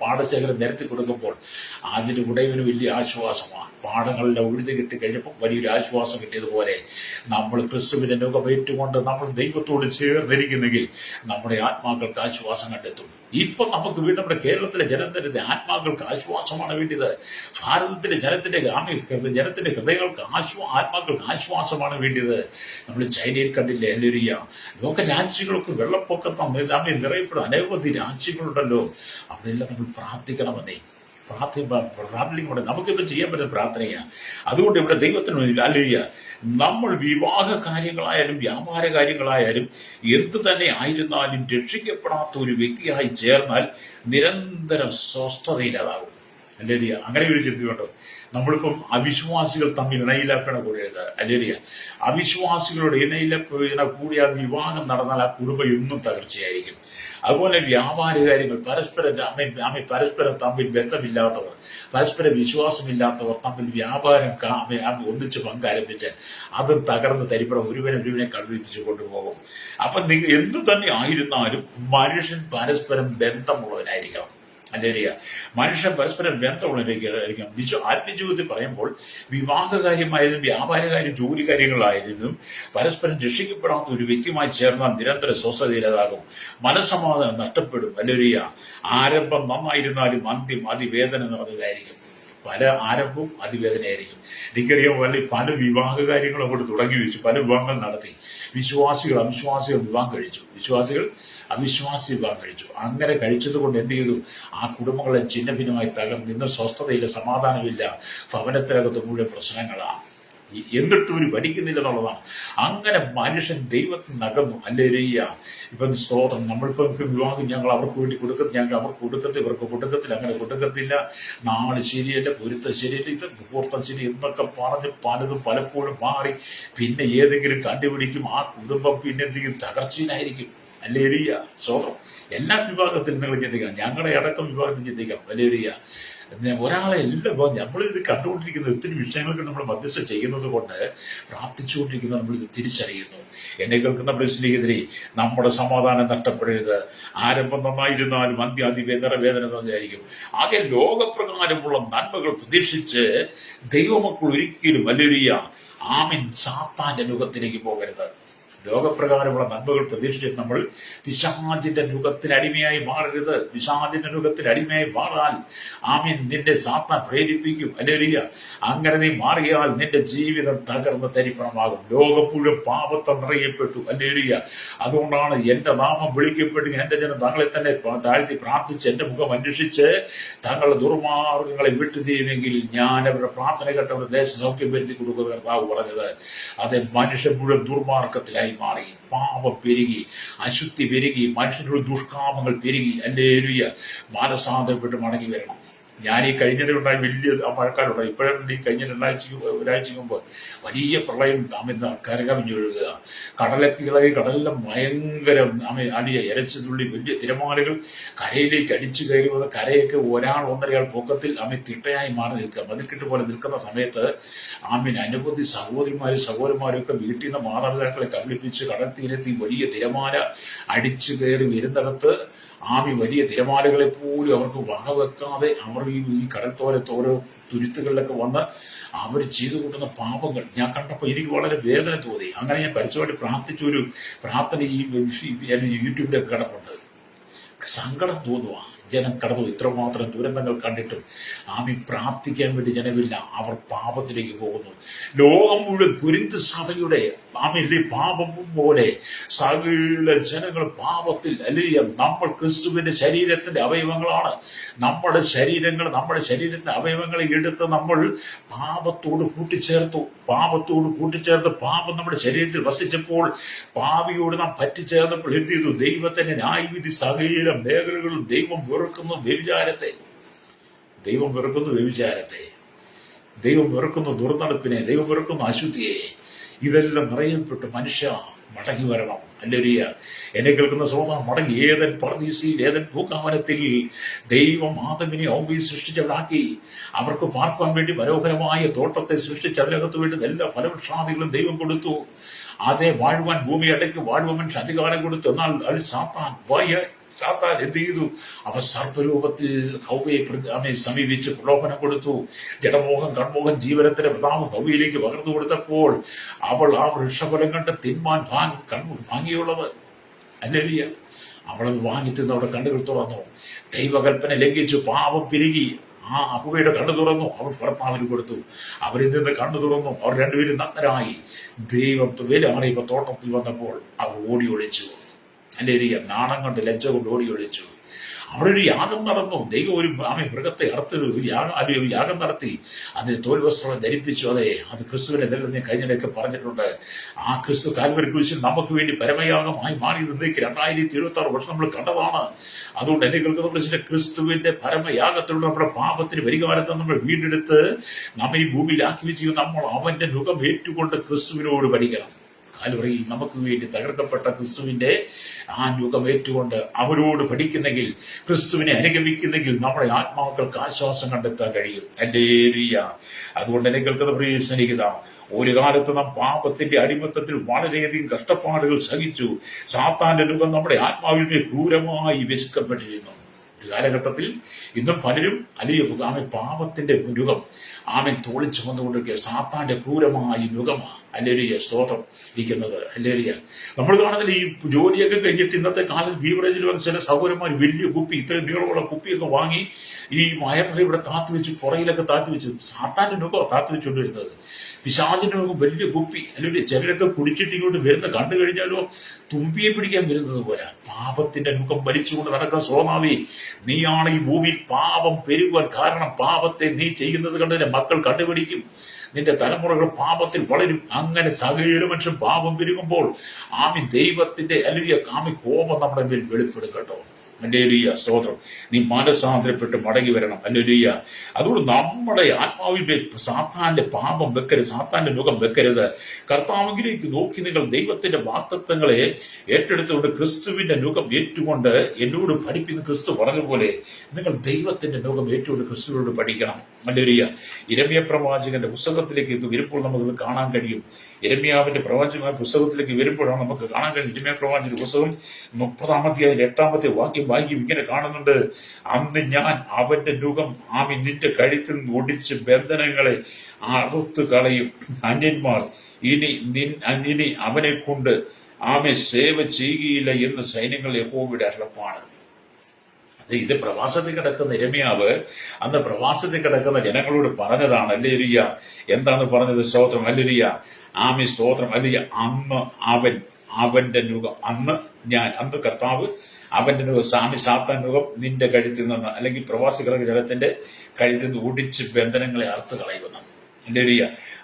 പാടശേഖരം നിരത്തി കൊടുക്കുമ്പോൾ അതിന് ഉടയവന് വലിയ ആശ്വാസമാണ്. പാടങ്ങളെല്ലാം ഉഴുതി കിട്ടി കഴിഞ്ഞപ്പോൾ വലിയൊരു ആശ്വാസം കിട്ടിയതുപോലെ നമ്മൾ ക്രിസ്തുവിന്റെ നുകം ഏറ്റുകൊണ്ട് നമ്മൾ ദൈവത്തോട് ചേർന്നിരിക്കുന്നെങ്കിൽ നമ്മുടെ ആത്മാക്കൾക്ക് ആശ്വാസം കണ്ടെത്തും. ഇപ്പം നമുക്ക് വീണ്ടും നമ്മുടെ കേരളത്തിലെ ജനത്തിന്റെ ആത്മാക്കൾക്ക് ആശ്വാസമാണ് വേണ്ടിയത്. ഭാരതത്തിലെ ജനത്തിന്റെ ഹൃദയങ്ങൾക്ക് ആത്മാക്കൾക്ക് ആശ്വാസമാണ് വേണ്ടിയത്. നമ്മൾ ചൈനയിൽ കണ്ടില്ലേ, അല്ലേരിയ ലോക രാജ്യങ്ങൾക്ക് വെള്ളപ്പൊക്കത്തം നിറയപ്പെടുന്ന അനവധി രാജ്യങ്ങളുണ്ടല്ലോ. അവിടെയെല്ലാം നമ്മൾ പ്രാർത്ഥിക്കണമെന്നേ. പ്രാർത്ഥിക്കൂടെ നമുക്കിപ്പോൾ ചെയ്യാൻ പറ്റുന്ന പ്രാർത്ഥനയാണ്. അതുകൊണ്ട് ഇവിടെ ദൈവത്തിന് അല്ലേരിയ നമ്മൾ വിവാഹ കാര്യങ്ങളായാലും വ്യാപാര കാര്യങ്ങളായാലും എന്തു തന്നെ ആയിരുന്നാലും രക്ഷിക്കപ്പെടാത്ത ഒരു വ്യക്തിയായി ചേർന്നാൽ നിരന്തരം സ്വസ്ഥതയില്ലാതാകും. അല്ലേരിയ അങ്ങനെ ഒരു ചിന്തയുണ്ടോ? നമ്മളിപ്പം അവിശ്വാസികൾ തമ്മിൽ ഇണയിലപ്പണ കൂടിയത് അല്ലേരിയ. അവിശ്വാസികളുടെ ഇണയിലപ്പണ കൂടിയാൽ വിവാഹം നടന്നാൽ ആ കുടുംബം എന്നും തകർച്ചയായിരിക്കും. അതുപോലെ വ്യാപാര കാര്യങ്ങൾ പരസ്പരം തമ്മിൽ ബന്ധമില്ലാത്തവർ, പരസ്പര വിശ്വാസമില്ലാത്തവർ തമ്മിൽ വ്യാപാരം ഒന്നിച്ച് പങ്കാരംഭിച്ചാൽ അതും തകർന്ന് തരിപ്പണം ഒരുവനെ കഴിപ്പിച്ചു കൊണ്ടുപോകും. അപ്പൊ എന്തു തന്നെ ആയിരുന്നാലും മനുഷ്യൻ പരസ്പരം ബന്ധമുള്ളവനായിരിക്കണം. അല്ലേരിയ. മനുഷ്യൻ പരസ്പരം ബന്ധമുള്ളവരായിരിക്കണം. ആത്മജീവിതത്തിൽ പറയുമ്പോൾ വിവാഹകാര്യമായാലും വ്യാപാരകാര്യം ജോലി കാര്യങ്ങളായാലും പരസ്പരം രക്ഷിക്കപ്പെടാത്ത ഒരു വ്യക്തിയുമായി ചേർന്നാൽ നിരന്തര സ്വസ്ഥതയില്ലാതാകും, മനസ്സമാധാനം നഷ്ടപ്പെടും. അല്ലേരിയ. ആരംഭം നന്നായിരുന്നാലും അന്ത്യം അതിവേദന നിറഞ്ഞതായിരിക്കും. പല ആരംഭവും അതിവേദനയായിരിക്കും. എനിക്കറിയാം, പല വിവാഹ കാര്യങ്ങളും അങ്ങോട്ട് തുടങ്ങി വെച്ചു, പല വിവാഹങ്ങൾ നടത്തി. അവിശ്വാസികൾ വിവാഹം കഴിച്ചു, അവിശ്വാസി വിവാഹം കഴിച്ചു. അങ്ങനെ കഴിച്ചത് കൊണ്ട് എന്ത് ചെയ്തു? ആ കുടുംബങ്ങളെ ഛിന്ന ഭിന്നമായി തകർന്ന് ഇന്ന് സ്വസ്ഥതയില്ല, സമാധാനമില്ല, ഭവനത്തിനകത്ത് മുഴുവൻ പ്രശ്നങ്ങളാണ്. എന്നിട്ടും ഒരു പഠിക്കുന്നില്ല എന്നുള്ളതാണ്. അങ്ങനെ മനുഷ്യൻ ദൈവത്തിന് നകന്നു. അല്ലേരിയ. ഇപ്പം സ്തോത്രം, നമ്മളിപ്പം വിവാഹം ഞങ്ങൾ അവർക്ക് വേണ്ടി ഞങ്ങൾ അവർക്ക് കൊടുക്കത്തില്ല, ഇവർക്ക് കൊടുക്കത്തില്ല, അങ്ങനെ കൊടുക്കത്തില്ല, നാള് ശരിയല്ല, പൊരുത്തം ശരിയല്ല, ഇത് മുഹൂർത്തം ശരി എന്നൊക്കെ പറഞ്ഞ് പലതും പലപ്പോഴും മാറി പിന്നെ ഏതെങ്കിലും കണ്ടുപിടിക്കും. ആ കുടുംബം പിന്നെ എന്തെങ്കിലും തകർച്ചയിലായിരിക്കും. അല്ലേരിയ. സ്തോത്രം. എല്ലാ വിഭാഗത്തിലും നിങ്ങൾ ചിന്തിക്കണം, ഞങ്ങളുടെ അടക്കം വിഭാഗത്തിൽ ചിന്തിക്കണം. അല്ലേരിയ. ഒരാളെ എല്ലാം നമ്മളിത് കണ്ടുകൊണ്ടിരിക്കുന്ന ഒത്തിരി വിഷയങ്ങൾക്ക് നമ്മൾ മധ്യസ്ഥ ചെയ്യുന്നത് കൊണ്ട് പ്രാർത്ഥിച്ചുകൊണ്ടിരിക്കുന്നത് നമ്മളിത് തിരിച്ചറിയുന്നു. എന്നെ കേൾക്കുന്ന സ്നേഹിതരെ, നമ്മുടെ സമാധാനം നഷ്ടപ്പെടരുത്. ആരംഭം നന്നായിരുന്നാലും അന്ത്യം അതിവേദന തന്നെയായിരിക്കും. ആകെ ലോകപ്രകാരമുള്ള നന്മകൾ പ്രതീക്ഷിച്ച് ദൈവമക്കൾ ഒരിക്കലും അല്ലേരിയ സാത്താന്റെ നുഖത്തിലേക്ക് പോകരുത്. ലോകപ്രകാരമുള്ള നന്മകൾ പ്രതീക്ഷിച്ചിട്ട് നമ്മൾ പിശാചിന്റെ നുഖത്തിന് അടിമയായി മാറരുത്. പിശാചിന്റെ നുഖത്തിന് അടിമയായി മാറാൻ ആമീൻ നിന്റെ സാത്താൻ പ്രേരിപ്പിക്കും. ഹല്ലേലൂയ. അങ്ങനെ നീ മാറിയാൽ നിന്റെ ജീവിതം തകർന്ന് തരിപ്പണമാകും. ലോകം മുഴുവൻ പാപത്തെ നിറയപ്പെട്ടു. ഹല്ലേലൂയ. അതുകൊണ്ടാണ് എന്റെ നാമം വിളിക്കപ്പെടുക എന്റെ ജനം തങ്ങളെ തന്നെ താഴ്ത്തി പ്രാർത്ഥിച്ച് എന്റെ മുഖം അന്വേഷിച്ച് തങ്ങളുടെ ദുർമാർഗങ്ങളെ വിട്ടുതീരുമെങ്കിൽ ഞാൻ അവരുടെ പ്രാർത്ഥന കേട്ടവരുടെ ദേശസൗഖ്യം വരുത്തി കൊടുക്കുന്ന കർത്താവ് പറഞ്ഞത്. അത് മനുഷ്യൻ മുഴുവൻ ദുർമാർഗത്തിലായി മാറി, പാപം പെരുകി, അശുദ്ധി പെരുകി, മനുഷ്യരുടെ ദുഷ്കാമങ്ങൾ പെരുകി. ഹല്ലേലൂയ. മാനസാന്തരപ്പെട്ട് മടങ്ങി വരണം. ഞാൻ ഈ കഴിഞ്ഞിടയുണ്ടായി വലിയ മഴക്കാലുണ്ടായി. ഇപ്പോഴും ഈ കഴിഞ്ഞ ഒരാഴ്ചക്ക് മുമ്പ് വലിയ പ്രളയം അമിത കരകവിഞ്ഞൊഴുകുക, കടലക്കിളകി കടലിലും ഭയങ്കര അടിയ ഇരച്ചു തുള്ളി വലിയ തിരമാലകൾ കരയിലേക്ക് അടിച്ചു കയറുന്നത്. കരയൊക്കെ ഒന്നരയാൾ പൊക്കത്തിൽ തിട്ടയായി മാറി നിൽക്കുക, മതിൽക്കെട്ട് പോലെ നിൽക്കുന്ന സമയത്ത് അനവധി സഹോദരന്മാരും ഒക്കെ വീട്ടിൽ നിന്ന് മാതാപിതാക്കളെ കബളിപ്പിച്ച് കടൽ തീരത്തി വലിയ തിരമാല അടിച്ചു കയറി വരുന്നിടത്ത് വലിയ തിരമാലകളെ പോലും അവർക്ക് വകവെക്കാതെ അവർ ഈ കടൽത്തോരത്ത് ഓരോ തുരുത്തുകളിലൊക്കെ വന്ന് അവർ ചെയ്തു കൂട്ടുന്ന പാപങ്ങൾ ഞാൻ കണ്ടപ്പോൾ എനിക്ക് വളരെ വേദന തോന്നി. അങ്ങനെ ഞാൻ പരസ്യമായിട്ട് പ്രാർത്ഥിച്ചൊരു പ്രാർത്ഥന ഈ യൂട്യൂബിലൊക്കെ കിടപ്പുണ്ട്. സങ്കടം തോന്നുക. ജനം കടന്നു ഇത്രമാത്രം ദുരന്തങ്ങൾ കണ്ടിട്ടും പ്രാർത്ഥിക്കാൻ വേണ്ടി ജനമില്ല. അവർ പാപത്തിലേക്ക് പോകുന്നു. ലോകം മുഴുവൻ കുരിന്ത് സഭയുടെ പാപം പോലെ സകല ജനങ്ങൾ പാപത്തിൽ. അല്ലെങ്കിൽ നമ്മൾ ക്രിസ്തുവിന്റെ ശരീരത്തിന്റെ അവയവങ്ങളാണ്. നമ്മുടെ ശരീരത്തിന്റെ അവയവങ്ങളെ എടുത്ത് നമ്മൾ പാപത്തോട് കൂട്ടിച്ചേർത്ത് പാപം നമ്മുടെ ശരീരത്തിൽ വസിച്ചപ്പോൾ പാപിയോട് നാം പറ്റിച്ചേർന്നപ്പോൾ എന്ത് ചെയ്തു? ദൈവത്തിന്റെ ന്യായവിധി സകല മേഖലകളും ദൈവം വെറുക്കുന്നു വ്യഭിചാരത്തെ, ദൈവം വെറുക്കുന്നു ദുർനടപ്പിനെ, ദൈവം വെറുക്കുന്നു അശുദ്ധിയെ. ഇതെല്ലാം നിറയപ്പെട്ട് മനുഷ്യ മടങ്ങി വരണം. ഹല്ലേലൂയ. എന്നെ കേൾക്കുന്ന സഹോദരൻ മടങ്ങി. ഏതൻ പർദീസയിൽ, ഏതൻ പൂക്കാവനത്തിൽ ദൈവം ആദമിനെ ഹവ്വയെ സൃഷ്ടിച്ചവരാക്കി. അവർക്ക് പാർക്കാൻ വേണ്ടി മനോഹരമായ തോട്ടത്തെ സൃഷ്ടിച്ച് അതിനകത്ത് വേണ്ടുന്ന എല്ലാ ഫലവൃക്ഷാദികളും ദൈവം കൊടുത്തു. അതേ വാഴുവാൻ ഭൂമി അടയ്ക്ക് വാഴുവാൻ മനുഷ്യ അധികാരം കൊടുത്തു. എന്നാൽ അത് സാത്താൻ എന്ത് ചെയ്തു? അവ സർപ്പരൂപത്തിൽ ഹവ്വയെ സമീപിച്ച് പ്രലോഭനം കൊടുത്തു. ജഡമോഹം, കൺമോഹം, ജീവനത്തിന്റെ പ്രതാപം ഹവ്വയിലേക്ക് പകർന്നു കൊടുത്തപ്പോൾ അവൾ ആ വൃക്ഷഫലം കണ്ട് തിന്മാൻ വാങ്ങിയുള്ളത്. ഹല്ലേലൂയ. അവളത് വാങ്ങി തിന്ന് അവിടെ കണ്ണുകൾ തുറന്നു. ദൈവകൽപ്പന ലംഘിച്ചു, പാപം പെരുകി. ഹവ്വയുടെ കണ്ണു തുറന്നു. അവർ ഭർത്താവിന് കൊടുത്തു. അവരിൽ നിന്ന് കണ്ണു തുറന്നു. അവർ രണ്ടുപേരും നഗ്നരായി. ദൈവം വേലാറിയപ്പോ തോട്ടത്തിൽ വന്നപ്പോൾ അവർ ഓടി ഒളിച്ചു. ഹല്ലേലൂയ. നാണം കൊണ്ട് ലജ്ജ കൊണ്ട് ഓടി ഒളിച്ചു. അവിടെ ഒരു യാഗം നടന്നു. ദൈവം ഒരു മൃഗത്തെ അറുത്തൊരു യാഗം നടത്തി. അതിന് തോൽവസ്ത്രം ധരിപ്പിച്ചു. അത് ക്രിസ്തുവിനെ നിലനിന്ന് കഴിഞ്ഞിടയൊക്കെ പറഞ്ഞിട്ടുണ്ട്. ആ ക്രിസ്തു കാൽവരി കുരിശിൽ നമുക്ക് വേണ്ടി പരമയാഗമായി മാറി നിന്നേക്ക് 2076 വർഷം നമ്മൾ കണ്ടതാണ്. അതുകൊണ്ട് എന്നെ കേൾക്കുന്ന ക്രിസ്തുവിന്റെ പരമയാഗത്തിലൂടെ നമ്മുടെ പാപത്തിന് പരിഹാരത്തെ നമ്മൾ വീണ്ടെടുത്ത് നമ്മെ ഈ ഭൂമിയിലാക്കി വെച്ച് നമ്മൾ അവന്റെ മുഖം ഏറ്റുകൊണ്ട് ക്രിസ്തുവിനോട് പഠിക്കണം. കാൽവറിയിൽ നമുക്ക് വേണ്ടി തകർക്കപ്പെട്ട ക്രിസ്തുവിന്റെ ആ യുഗം ഏറ്റുകൊണ്ട് അവരോട് പഠിക്കുന്നെങ്കിൽ, ക്രിസ്തുവിനെ അനുഗമിക്കുന്നെങ്കിൽ നമ്മുടെ ആത്മാക്കൾക്ക് ആശ്വാസം കണ്ടെത്താൻ കഴിയും. ഹല്ലേലൂയ. അതുകൊണ്ട് എന്നെ കേൾക്കുന്ന പ്രിയ സ്നേഹിതാ, ഒരു കാലത്ത് നാം പാപത്തിന്റെ അടിമത്തത്തിൽ വളരെയധികം കഷ്ടപ്പാടുകൾ സഹിച്ചു. സാത്താന്റെ യുഗം നമ്മുടെ ആത്മാവിനെ ക്രൂരമായി വിശക്കപ്പെട്ടിരുന്നു. ഒരു കാലഘട്ടത്തിൽ ഇന്നും പലരും അല്ലെങ്കിൽ പാപത്തിന്റെ യുഗം തോളിച്ചു വന്നുകൊണ്ടിരിക്കുക. സാത്താന്റെ ക്രൂരമായ യുഗമാണ്. ഹല്ലേലൂയ. സ്തോത്രം ഇരിക്കുന്നത്. ഹല്ലേലൂയ. നമ്മൾ കാണുന്നില്ല, ഈ ജോലിയൊക്കെ കഴിഞ്ഞിട്ട് ഇന്നത്തെ കാലത്ത് ബീവറേജിൽ വന്ന ചില സഹോദരന്മാർ വലിയ കുപ്പി, ഇത്രയും നീളമുള്ള കുപ്പിയൊക്കെ വാങ്ങി ഈ വയറിനെ ഇവിടെ താത്തി വെച്ച്, പുറയിലൊക്കെ താത്തി വെച്ച്, സാത്താന്റെ യുഗം താത്തി വെച്ചുകൊണ്ടിരുന്നത്. പിശാചിന്റെ യുഗം വലിയ കുപ്പി. അല്ലെങ്കിൽ ചിലരൊക്കെ കുടിച്ചിട്ട് ഇങ്ങോട്ട് വരുന്ന കണ്ടു കഴിഞ്ഞാലോ തുമ്പിയെ പിടിക്കാൻ വരുന്നത് പോലെ പാപത്തിന്റെ മുഖം വലിച്ചുകൊണ്ട് നടക്കുന്ന സോമാവി, നീയാണ് ഈ ഭൂമിയിൽ പാപം പെരുകുവാൻ കാരണം. പാപത്തെ നീ ചെയ്യുന്നത് കണ്ടതിന്റെ മക്കൾ കണ്ടുപിടിക്കും. നിന്റെ തലമുറകൾ പാപത്തിൽ വളരും. അങ്ങനെ സകല മനുഷ്യൻ പാപം പെരുകുമ്പോൾ ദൈവത്തിന്റെ അല്ലെങ്കിൽ കോപം നമ്മുടെ മേൽ വെളിപ്പെടും കേട്ടോ. ഹല്ലേലൂയ. സ്തോത്രം. നീ മനസ്സാന്തരപ്പെട്ട് മടങ്ങി വരണം. ഹല്ലേലൂയ. അതുകൊണ്ട് നമ്മുടെ ആത്മാവിന്റെ സാത്താന്റെ പാപം വെക്കരുത്, സാത്താന്റെ മുഖം വെക്കരുത്. കർത്താവിലേക്ക് നോക്കി നിങ്ങൾ ദൈവത്തിന്റെ വാഗ്ദത്തങ്ങളെ ഏറ്റെടുത്തുകൊണ്ട് ക്രിസ്തുവിന്റെ മുഖം ഏറ്റുകൊണ്ട് എന്നോട് പഠിപ്പിക്കുന്ന ക്രിസ്തു പറഞ്ഞതുപോലെ നിങ്ങൾ ദൈവത്തിന്റെ മുഖം ഏറ്റുകൊണ്ട് ക്രിസ്തുവിനോട് പഠിക്കണം. ഹല്ലേലൂയ. യിരെമ്യാ പ്രവാചകന്റെ പുസ്തകത്തിലേക്ക് വരുമ്പോൾ നമുക്കത് കാണാൻ കഴിയും. യിരെമ്യാവിന്റെ പ്രവാചക പുസ്തകത്തിലേക്ക് വരുമ്പോഴാണ് നമുക്ക് കാണാൻ കഴിയും. യിരെമ്യാ പ്രവാചകന്റെ പുസ്തകം 30-ാമത്തെ 8-ാമത്തെ വാക്യം ഇങ്ങനെ കാണുന്നുണ്ട്. അന്ന് ഞാൻ അവന്റെ മുഖം നിന്റെ കഴുത്തിൽ ഒടിച്ച് ബന്ധനങ്ങളെ അറുത്ത് കളയും. അന്യന്മാർ ഇനി അവനെ കൊണ്ട് സേവ ചെയ്യുകയില്ല എന്ന് സൈന്യങ്ങൾ യഹോവയുടെ അരുളപ്പാട്. ഇത് പ്രവാസത്തിൽ കിടക്കുന്ന ഇരമ്യാവ് അന്ന് പ്രവാസത്തിൽ കിടക്കുന്ന ജനങ്ങളോട് പറഞ്ഞതാണ്. ഹല്ലേലൂയ. എന്താണ് പറഞ്ഞത്? സ്തോത്രം. ഹല്ലേലൂയ. സ്തോത്രം. ഹല്ലേലൂയ. അവന്റെ നുകം, അന്ന് കർത്താവ് അവന്റെ നുകം, സാത്താൻ നുകം നിന്റെ കഴുത്തിൽ നിന്ന്, അല്ലെങ്കിൽ പ്രവാസി കിടക്കുന്ന ജനത്തിന്റെ കഴുത്തിൽ നിന്ന് ഒടിച്ച് ബന്ധനങ്ങളെ അറുത്ത് കളയുന്നു. ഹല്ലേലൂയ.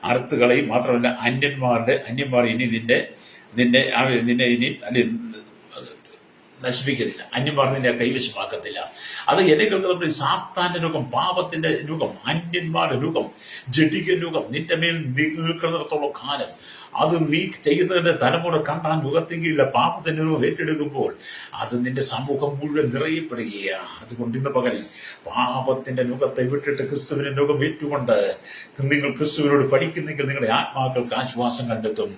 അറുത്ത് കളയും. മാത്രമല്ല അന്യന്മാർ ഇനി നിന്നെ ഇനി നശിപ്പിക്കത്തില്ല. അന്യന്മാർ നിന്നെ കൈവശമാക്കത്തില്ല. അത് എന്നെ കേൾക്കുന്ന സാത്താന്റെ നുകം, പാപത്തിന്റെ നുകം, അന്യന്മാരുടെ നുകം, ജഡിക നുകം നിന്റെ മേൽ നിൽക്കുന്നിടത്തോളം കാലം അത് നീ ചെയ്യുന്നതിന്റെ തലമുറ കണ്ടാൻ മുഖത്തെങ്കിലുള്ള പാപത്തിന്റെ നുകം ഏറ്റെടുക്കുമ്പോൾ അത് നിന്റെ സമൂഹം മുഴുവൻ നിറയപ്പെടുകയാണ്. അതുകൊണ്ട് ഇന്ന് പകൽ പാപത്തിന്റെ നുകത്തെ വിട്ടിട്ട് ക്രിസ്തുവിന്റെ നുകം ഏറ്റുകൊണ്ട് നിങ്ങൾ ക്രിസ്തുവിനോട് പഠിക്കുന്നെങ്കിൽ നിങ്ങളുടെ ആത്മാക്കൾക്ക് ആശ്വാസം കണ്ടെത്തും.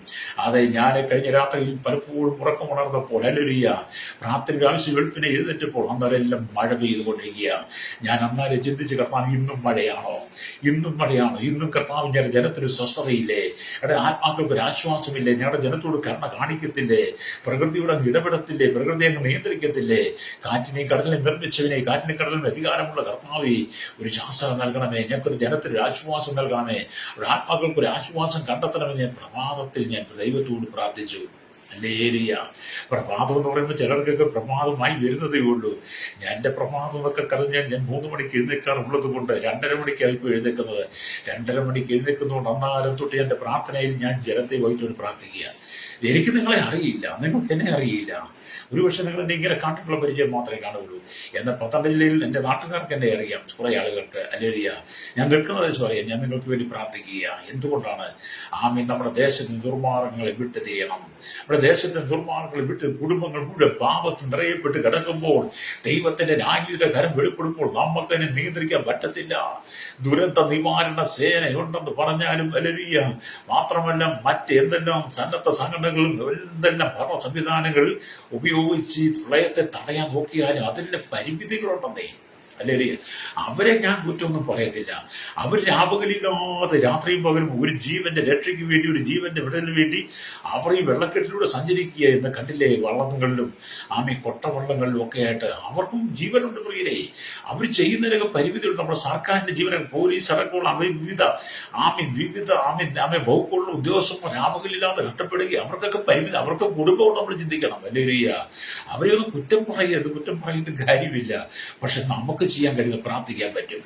അതെ, ഞാൻ കഴിഞ്ഞ രാത്രിയിൽ പലപ്പോഴും ഉറക്കമുണർന്നപ്പോൾ, ഹല്ലേലൂയ, രാത്രി ആവശ്യം വെളുപ്പിനെ എഴുന്നേറ്റപ്പോൾ അന്നേരെല്ലാം മഴ പെയ്തുകൊണ്ടിരിക്കുക. ഞാൻ അന്നേരം ചിന്തിച്ച്, കർത്താവ് ഇന്നും മഴയാണോ? ഇന്നും കർത്താവ് ഞങ്ങളുടെ ജനത്തിന് സ്വസ്ഥതയില്ലേ? അവിടെ ആത്മാക്കൾക്ക് ഒരു ആശ്വാസമില്ലേ? ഞങ്ങളുടെ ജനത്തോട് കരുണ കാണിക്കത്തില്ലേ? പ്രകൃതിയുടെ ഇടപെടത്തില്ലേ? പ്രകൃതി അങ്ങ് നിയന്ത്രിക്കത്തില്ലേ? കാറ്റിനെയും കടലിനെ നിർമ്മിച്ചതിനെ, കാറ്റിനും കടലിനും അധികാരമുള്ള കർത്താവേ, ഒരു ശാസ്ത്രം നൽകണമേ. ഞങ്ങൾക്കൊരു ജനത്തിന് ഒരു ആശ്വാസം നൽകണമേ. ഒരു ആത്മാക്കൾക്ക് ഒരു ആശ്വാസം കണ്ടെത്തണമെന്ന് ഞാൻ പ്രഭാതത്തിൽ ദൈവത്തോട് പ്രാർത്ഥിച്ചു. ഹല്ലേലൂയ. പ്രഭാതം എന്ന് പറയുമ്പോൾ ചിലർക്കൊക്കെ പ്രമാദമായി വരുന്നതേ ഉള്ളൂ. എൻ്റെ പ്രമാദം എന്നൊക്കെ കറിഞ്ഞാൽ ഞാൻ 3 മണിക്ക് എഴുന്നേൽക്കാറുള്ളത് കൊണ്ട് 2:30 മണിക്കാണ് ഇപ്പോൾ എഴുന്നേൽക്കുന്നത്. 2:30 മണിക്ക് എഴുന്നേൽക്കുന്നതുകൊണ്ട് അന്നാരം തൊട്ട് എൻ്റെ പ്രാർത്ഥനയിൽ ഞാൻ ജനത്തെ വഹിച്ചുകൊണ്ട് പ്രാർത്ഥിക്കുക. എനിക്ക് നിങ്ങളെ അറിയില്ല, നിങ്ങൾക്ക് എന്നെ അറിയില്ല. ഒരുപക്ഷെ നിങ്ങൾ എന്നെ ഇങ്ങനെ കണ്ടിട്ടുള്ള പരിചയം മാത്രമേ കാണുള്ളൂ. എന്നാൽ പത്തനംതിട്ട ജില്ലയിൽ എൻ്റെ നാട്ടുകാർക്ക് എന്നെ അറിയാം, കുറെ ആളുകൾക്ക്. ഹല്ലേലൂയ. ഞാൻ നിൽക്കുന്ന ദിവസം അറിയാം. ഞാൻ നിങ്ങൾക്ക് വേണ്ടി പ്രാർത്ഥിക്കുക. എന്തുകൊണ്ടാണ്? നമ്മുടെ ദേശത്തിന് ദുർമാർഗങ്ങളെ വിട്ട് തീരണം. നമ്മുടെ ദേശത്തിന് ദുർമാർഗങ്ങളെ വിട്ട് കുടുംബങ്ങൾ മുഴുവൻ പാപത്തിൽ നിറയപ്പെട്ട് കിടക്കുമ്പോൾ ദൈവത്തിന്റെ ന്യായയുടെ കരം വെളിപ്പെടുമ്പോൾ നമുക്കതിനെ നിയന്ത്രിക്കാൻ പറ്റത്തില്ല. ദുരന്ത നിവാരണ സേനയുണ്ടെന്ന് പറഞ്ഞാലും ഹല്ലേലൂയ, മാത്രമല്ല മറ്റെന്തെല്ലാം സന്നദ്ധ സംഘടനകളും എന്തെല്ലാം ഭരണ സംവിധാനങ്ങൾ ഉപയോഗിച്ച് പ്രളയത്തെ തടയാൻ നോക്കിയാലും അതിന്റെ പരിമിതികളുണ്ടെന്നേ. ഹല്ലേലൂയ. അവരെ ഞാൻ കുറ്റമൊന്നും പറയത്തില്ല. അവർ രാപകലില്ലാതെ രാത്രിയും പകലും ഒരു ജീവന്റെ രക്ഷയ്ക്ക് വേണ്ടി, ഒരു ജീവന്റെ വിടലിന് വേണ്ടി അവർ ഈ വെള്ളക്കെട്ടിലൂടെ സഞ്ചരിക്കുക എന്ന് കണ്ടില്ലേ? വള്ളങ്ങളിലും കൊട്ടവള്ളങ്ങളിലും ഒക്കെ ആയിട്ട് അവർക്കും ജീവനുണ്ട് പ്രിയരേ. അവർ ചെയ്യുന്നതിനൊക്കെ പരിമിതിയുണ്ട്. നമ്മുടെ സർക്കാരിന്റെ ജീവനൊക്കെ, പോലീസ് അടക്കമുള്ള വിവിധ വകുപ്പുള്ള ഉദ്യോഗസ്ഥന്മാർ രാപകലില്ലാതെ കഷ്ടപ്പെടുക. അവർക്കൊക്കെ പരിമിതി, അവർക്ക് കുടുംബവും നമ്മൾ ചിന്തിക്കണം. ഹല്ലേലൂയ. അവരെയൊന്നും കുറ്റം പറഞ്ഞിട്ട് കാര്യമില്ല. പക്ഷെ നമുക്ക് ചെയ്യാൻ കഴിയുന്ന പ്രാർത്ഥിക്കാൻ പറ്റും.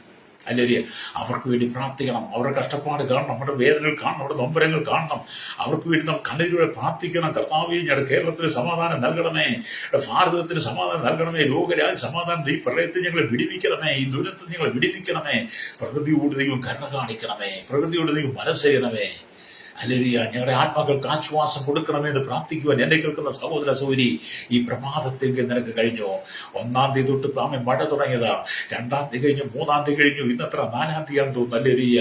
ഹല്ലേലൂയ. അവർക്ക് വേണ്ടി പ്രാർത്ഥിക്കണം. അവരുടെ കഷ്ടപ്പാട് കാണണം, അവരുടെ വേദനകൾ കാണണം, അവരുടെ നൊമ്പരങ്ങൾ കാണണം. അവർക്ക് വേണ്ടി നാം കണ്ണീരോടെ പ്രാർത്ഥിക്കണം. കർത്താവേ, ഞങ്ങളുടെ കേരളത്തിന് സമാധാനം നൽകണമേ, ഭാരതത്തിന് സമാധാനം നൽകണമേ, ലോകരാജ്യ സമാധാനം, ഈ പ്രളയത്തിൽ ഞങ്ങളെ വിടിവിക്കണമേ, ഈ ദുരന്തത്തിൽ ഞങ്ങളെ വിടിവിക്കണമേ. പ്രകൃതിയോട് ദൈവം കരുണ കാണിക്കണമേ, പ്രകൃതിയോട് ദൈവം മനസ്സെയ്യണമേ. ഹല്ലേലൂയ. ഞങ്ങളുടെ ആത്മാക്കൾക്ക് ആശ്വാസം കൊടുക്കണമെന്ന് പ്രാർത്ഥിക്കുവാൻ എന്നെ കേൾക്കുന്ന സഹോദര സഹോദരി, ഈ പ്രഭാതത്തേക്ക് നിനക്ക് കഴിഞ്ഞോ? 1-ാം തീയതി തൊട്ട് മഴ തുടങ്ങിയതാ. 2-ാം തീയതി കഴിഞ്ഞു, 3-ാം തീയതി കഴിഞ്ഞു, ഇന്നത്ര 4-ാം തീയതിയാണെന്ന് തോന്നുന്നു. ഹല്ലേലൂയ.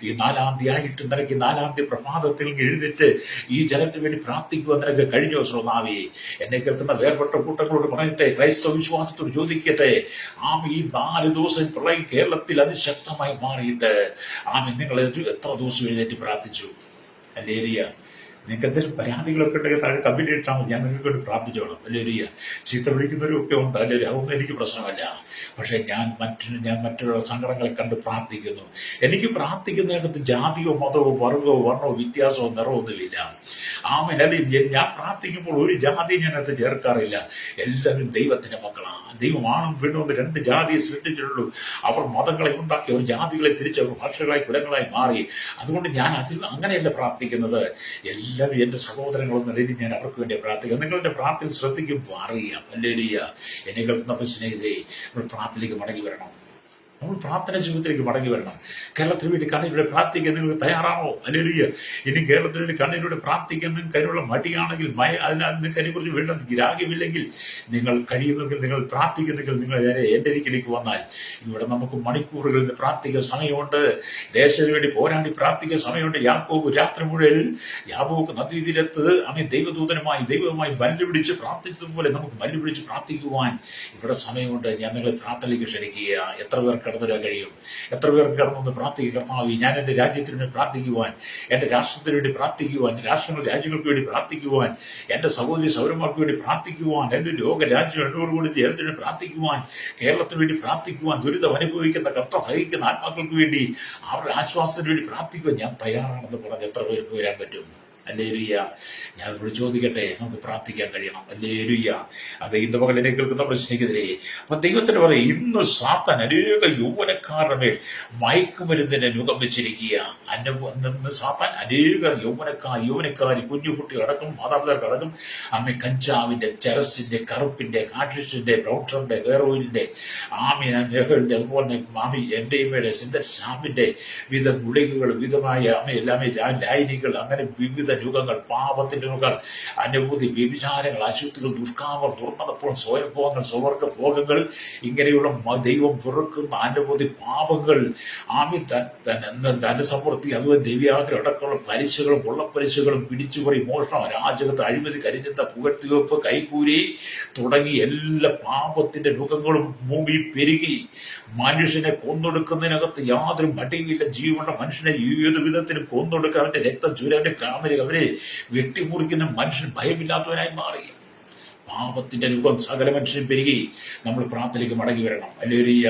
ഈ 4-ാം തീയതി ആയിട്ട് നിനക്ക് 4-ാം തീയതി പ്രഭാതത്തിൽ എഴുതിട്ട് ഈ ജനത്തിന് വേണ്ടി പ്രാർത്ഥിക്കുവാൻ നിനക്ക് കഴിഞ്ഞോ? ശ്രോതാവേ, എന്നെ കേൾക്കുന്ന വേർപെട്ട കൂട്ടങ്ങളോട് പറയട്ടെ, ക്രൈസ്തവ വിശ്വാസത്തോട് ചോദിക്കട്ടെ, ഈ 4 ദിവസം പ്രളയം കേരളത്തിൽ അതിശക്തമായി മാറിയിട്ട് നിങ്ങൾ എത്ര ദിവസം എഴുന്നേറ്റ് പ്രാർത്ഥിച്ചു? ഹല്ലേലൂയ. നിങ്ങൾക്ക് എന്തെങ്കിലും പരാതികളൊക്കെ ഉണ്ടെങ്കിൽ താഴെ കമന്റ് ഇട്ടാൽ മതി, ഞാൻ നിങ്ങൾക്ക് വേണ്ടി പ്രാർത്ഥിച്ചോളാം. ഹല്ലേലൂയ. ചീത്ത വിളിക്കുന്നവരും ഒക്കെ ഉണ്ട്. ഹല്ലേലൂയ. അതൊന്നും എനിക്ക് പ്രശ്നമല്ല. പക്ഷെ ഞാൻ മറ്റുള്ള സങ്കടങ്ങളെ കണ്ട് പ്രാർത്ഥിക്കുന്നു. എനിക്ക് പ്രാർത്ഥിക്കുന്നതിനകത്ത് ജാതിയോ മതമോ വർഗമോ വർണ്ണമോ വ്യത്യാസമോ നിറവൊന്നുമില്ല. ഞാൻ പ്രാർത്ഥിക്കുമ്പോൾ ഒരു ജാതി ഞാനകത്ത് ചേർക്കാറില്ല. എല്ലാവരും ദൈവത്തിന്റെ മക്കളാണ്. ദൈവമാണും പെണ്ണും 2 ജാതിയെ സൃഷ്ടിച്ചിട്ടുള്ളൂ. അവർ മതങ്ങളെ ഉണ്ടാക്കി, അവർ ജാതികളെ തിരിച്ച് അവർ ഭാഷകളായി കുലങ്ങളായി മാറി. അതുകൊണ്ട് ഞാൻ അങ്ങനെയല്ല പ്രാർത്ഥിക്കുന്നത്. എല്ലാവരും എന്റെ സഹോദരങ്ങളെന്ന രീതിയിൽ ഞാൻ അവർക്ക് വേണ്ടി പ്രാർത്ഥിക്കാം. നിങ്ങളുടെ പ്രാർത്ഥന ശ്രദ്ധിക്കുമ്പോൾ അറിയാം. ഹല്ലേലൂയ. എന്നെ കേൾക്കുന്ന സ്നേഹിതരെ, നമ്മൾ പ്രാർത്ഥനയിലേക്ക് മടങ്ങി വരണം. നമ്മൾ പ്രാർത്ഥന ജീവിതത്തിലേക്ക് മടങ്ങി വരണം. കേരളത്തിന് വേണ്ടി കണ്ണീരോടെ പ്രാർത്ഥിക്കാൻ നിങ്ങൾ തയ്യാറാണോ? ഹല്ലേലൂയ. ഇനി കേരളത്തിന് വേണ്ടി കണ്ണീരോടെ പ്രാർത്ഥിക്കാൻ നിങ്ങൾക്ക് അതിനുള്ള മടിയാണെങ്കിൽ, അതിനാൽ നിങ്ങൾക്ക് അതിനെക്കുറിച്ച് വേണ്ട ഗ്രാഹ്യമില്ലെങ്കിൽ, നിങ്ങൾ കഴിയുമെങ്കിൽ, നിങ്ങൾ പ്രാർത്ഥിക്കുന്നെങ്കിൽ നിങ്ങൾ എൻ്റെ അരികിലേക്ക് വന്നാൽ ഇവിടെ നമുക്ക് മണിക്കൂറുകളിൽ പ്രാർത്ഥിക്കാൻ സമയമുണ്ട്. ദേശത്തിന് വേണ്ടി പോരാടി പ്രാർത്ഥിക്കാൻ സമയമുണ്ട്. യാക്കോബ് രാത്രി മുഴുവൻ യാക്കോബ് നദീതീരത്ത് ദൈവവുമായി മല്ലുപിടിച്ച് പ്രാർത്ഥിച്ചതുപോലെ നമുക്ക് മല്ലുപിടിച്ച് പ്രാർത്ഥിക്കുവാൻ ഇവിടെ സമയമുണ്ട്. ഞാൻ നിങ്ങളെ പ്രാർത്ഥനയിലേക്ക് ക്ഷണിക്കുക. എത്ര പേർക്ക് കടന്നു വരാൻ കഴിയും? എത്ര പേർക്ക് കടന്നൊന്ന് പ്രാർത്ഥിക്കുക, കർത്താവേ ഞാൻ എൻ്റെ രാജ്യത്തിന് വേണ്ടി പ്രാർത്ഥിക്കുവാൻ, എൻ്റെ രാഷ്ട്രത്തിന് വേണ്ടി പ്രാർത്ഥിക്കുവാൻ, രാജ്യങ്ങൾക്ക് വേണ്ടി പ്രാർത്ഥിക്കുവാൻ, എൻ്റെ സഹോദരി സൗരന്മാർക്ക് വേണ്ടി പ്രാർത്ഥിക്കുവാൻ, എൻ്റെ രാജ്യം എന്നോടുകൂടി ജനത്തിന് പ്രാർത്ഥിക്കുവാൻ, കേരളത്തിന് വേണ്ടി പ്രാർത്ഥിക്കുവാൻ, ദുരിതം അനുഭവിക്കുന്ന കഷ്ടം സഹിക്കുന്ന ആത്മാക്കൾക്ക് വേണ്ടി അവരുടെ ആശ്വാസത്തിന് വേണ്ടി പ്രാർത്ഥിക്കുവാൻ ഞാൻ തയ്യാറാണെന്ന് പറഞ്ഞ് എത്ര പേർക്ക് വരാൻ പറ്റും? ഹല്ലേലൂയ. ഞാൻ ഇവിടെ ചോദിക്കട്ടെ, നമുക്ക് പ്രാർത്ഥിക്കാൻ കഴിയണം. ഹല്ലേലൂയ. അത് ഇന്ന് പകലിനെ കേൾക്കുന്ന നമ്മുടെ സ്നേഹിതരെ, അപ്പൊ ദൈവത്തിന് പറയും, ഇന്ന് സാത്താൻ അനേക യൗവനക്കാരുടെ മേൽ മയക്കുമരുന്നിനെ നുകം വെച്ചിരിക്കുക. ഇന്ന് സാത്താൻ അനേക യൗവനക്കാരി കുഞ്ഞുകുട്ടികൾ അടക്കം, മാതാപിതാക്കൾ അടക്കം അമ്മ കഞ്ചാവിന്റെ, ചരസിന്റെ, കറുപ്പിന്റെ, കാട്രിഷിന്റെ, ബ്രൗൺഷറിന്റെ, ഹെയറോയിലിന്റെ, നെഹലിന്റെ, അതുപോലെ മാമി എന്റെയുടെ സിന്തർ വിവിധ ഗുളികകൾ, വിവിധമായ എല്ലാമേ ലായനികൾ, അങ്ങനെ വിവിധ യുഗങ്ങൾ, പാപത്തിന്റെ യുഗങ്ങൾ, അനുഭൂതി, വ്യഭിചാരങ്ങൾ, അശുദ്ധികൾ, ദുഷ്കാമർ, ദുർമതപ്പോൾ, സ്വയംഭോഗങ്ങൾ, സ്വവർഗ ഭോഗങ്ങൾ, ഇങ്ങനെയുള്ള ദൈവം വെറുക്കുന്ന അനുഭൂതി, പാപങ്ങൾ, ധനസമൃദ്ധി, അതുപോലെ ദിവ്യാഗ്രഹം അടക്കമുള്ള പലിശകളും കൊള്ളപ്പലിശകളും, പിടിച്ചുപറി, മോഷണം, അരാജകത്വം, അഴിമതി, കരിചിന്ത, പുകഴ്ത്തിവെപ്പ്, കൈക്കൂലി തുടങ്ങി എല്ലാ പാപത്തിന്റെ യുഗങ്ങളും ഭൂമിയിൽ പെരുകി മനുഷ്യനെ കൊന്നൊടുക്കുന്നതിനകത്ത് യാതൊരു മടിയുമില്ല. ജീവനുള്ള മനുഷ്യനെ ഏത് വിധത്തിലും കൊന്നൊടുക്കുക, അവന്റെ രക്തം ചുരന്റെ കാമരി അവരെ വെട്ടിമുറിക്കുന്ന മനുഷ്യൻ ഭയമില്ലാത്തവനായി മാറി. പാപത്തിന്റെ രൂപം സകല മനുഷ്യനും പെരുകി. നമ്മൾ പ്രാർത്ഥനയിലേക്ക് മടങ്ങി വരണം. ഹല്ലേലൂയ.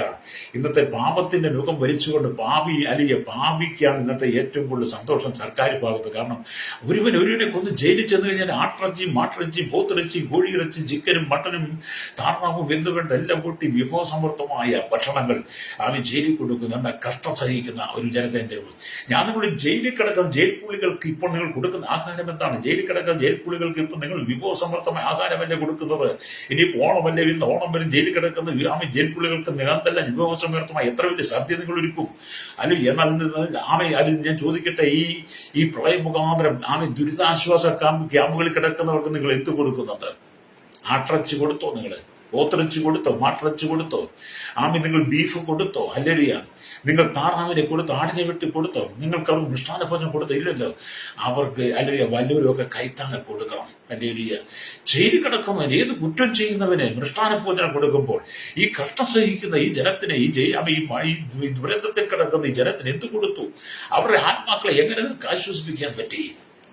ഇന്നത്തെ പാപത്തിന്റെ രൂപം ഭരിച്ചുകൊണ്ട് പാപിക്കാണ് ഇന്നത്തെ ഏറ്റവും കൂടുതൽ സന്തോഷം സർക്കാർ ഭാഗത്ത്. കാരണം ഒരുവനെ കൊന്ന് ജയിലിൽ ചെന്ന് കഴിഞ്ഞാൽ ആട്ടിറച്ചിയും മാട്ടിറച്ചിയും പോത്തിറച്ചിയും കോഴിയിറച്ചിയും ചിക്കനും മട്ടനും താറാവും വെന്തുകൊണ്ട് എല്ലാം കൂട്ടി വിഭവസമൃദ്ധമായ ഭക്ഷണങ്ങൾ അവൻ ജയിലിൽ കൊടുക്കുന്ന എന്താ കഷ്ടം സഹിക്കുന്ന ഒരു ജനത്തെ. ഞാൻ നിങ്ങൾ ജയിലിൽ കിടക്കുന്ന ജയിൽ പുള്ളികൾക്ക് ഇപ്പോൾ നിങ്ങൾ കൊടുക്കുന്ന ആഹാരം എന്താണ്? ജയിലിൽ കിടക്കുന്ന ജയിൽ പുള്ളികൾക്ക് ഇപ്പം നിങ്ങൾ വിഭവസമൃദ്ധമായ ആഹാരമല്ലേ കൊടുക്കുന്നത്? ഇനി ഓണമല്ലേ ഇന്ന്, ഓണം വരും ജയിലിൽ കിടക്കുന്ന ജയിൽ പുള്ളികൾക്ക് നിലത്തെല്ലാം വിഭവസമൃദ്ധമായി എത്ര വലിയ സദ്യ നിങ്ങൾ ഒരുക്കും? എന്നാൽ ഞാൻ ചോദിക്കട്ടെ, ഈ പ്രളയ മുഖാന്തരം ദുരിതാശ്വാസ ക്യാമ്പുകളിൽ കിടക്കുന്നവർക്ക് നിങ്ങൾ എന്ത് കൊടുക്കുന്നുണ്ട്? ആട്ടിറച്ചി കൊടുത്തോ? നിങ്ങൾ പോത്തിറച്ചി കൊടുത്തോ? മാട്ടിറച്ചി കൊടുത്തോ? നിങ്ങൾ ബീഫ് കൊടുത്തോ? ഹല്ലേലൂയ. നിങ്ങൾ താറാവിനെ കൊടുത്തോ? ആടിനെ വെട്ടി കൊടുത്തോ? നിങ്ങൾക്ക് അവർ മിഷ്ടാന ഭോജനം കൊടുത്തോ? ഇല്ലല്ലോ. അവർക്ക് അല്ലെങ്കിൽ വല്ലവരും ഒക്കെ കൈത്താങ്ങൽ കൊടുക്കണം. ഹല്ലേലൂയ. ജയിലിൽ കിടക്കുന്നവൻ, ഏത് കുറ്റം ചെയ്യുന്നവന് മിഷ്ടാന ഭോജനം കൊടുക്കുമ്പോൾ ഈ കഷ്ടം സഹിക്കുന്ന ഈ ജനത്തിന്, ഈ ദുരന്തത്തിൽ കിടക്കുന്ന ഈ ജനത്തിന് എന്ത് കൊടുത്തു? അവരുടെ ആത്മാക്കളെ എങ്ങനെ നിങ്ങൾക്ക് ആശ്വസിപ്പിക്കാൻ പറ്റി?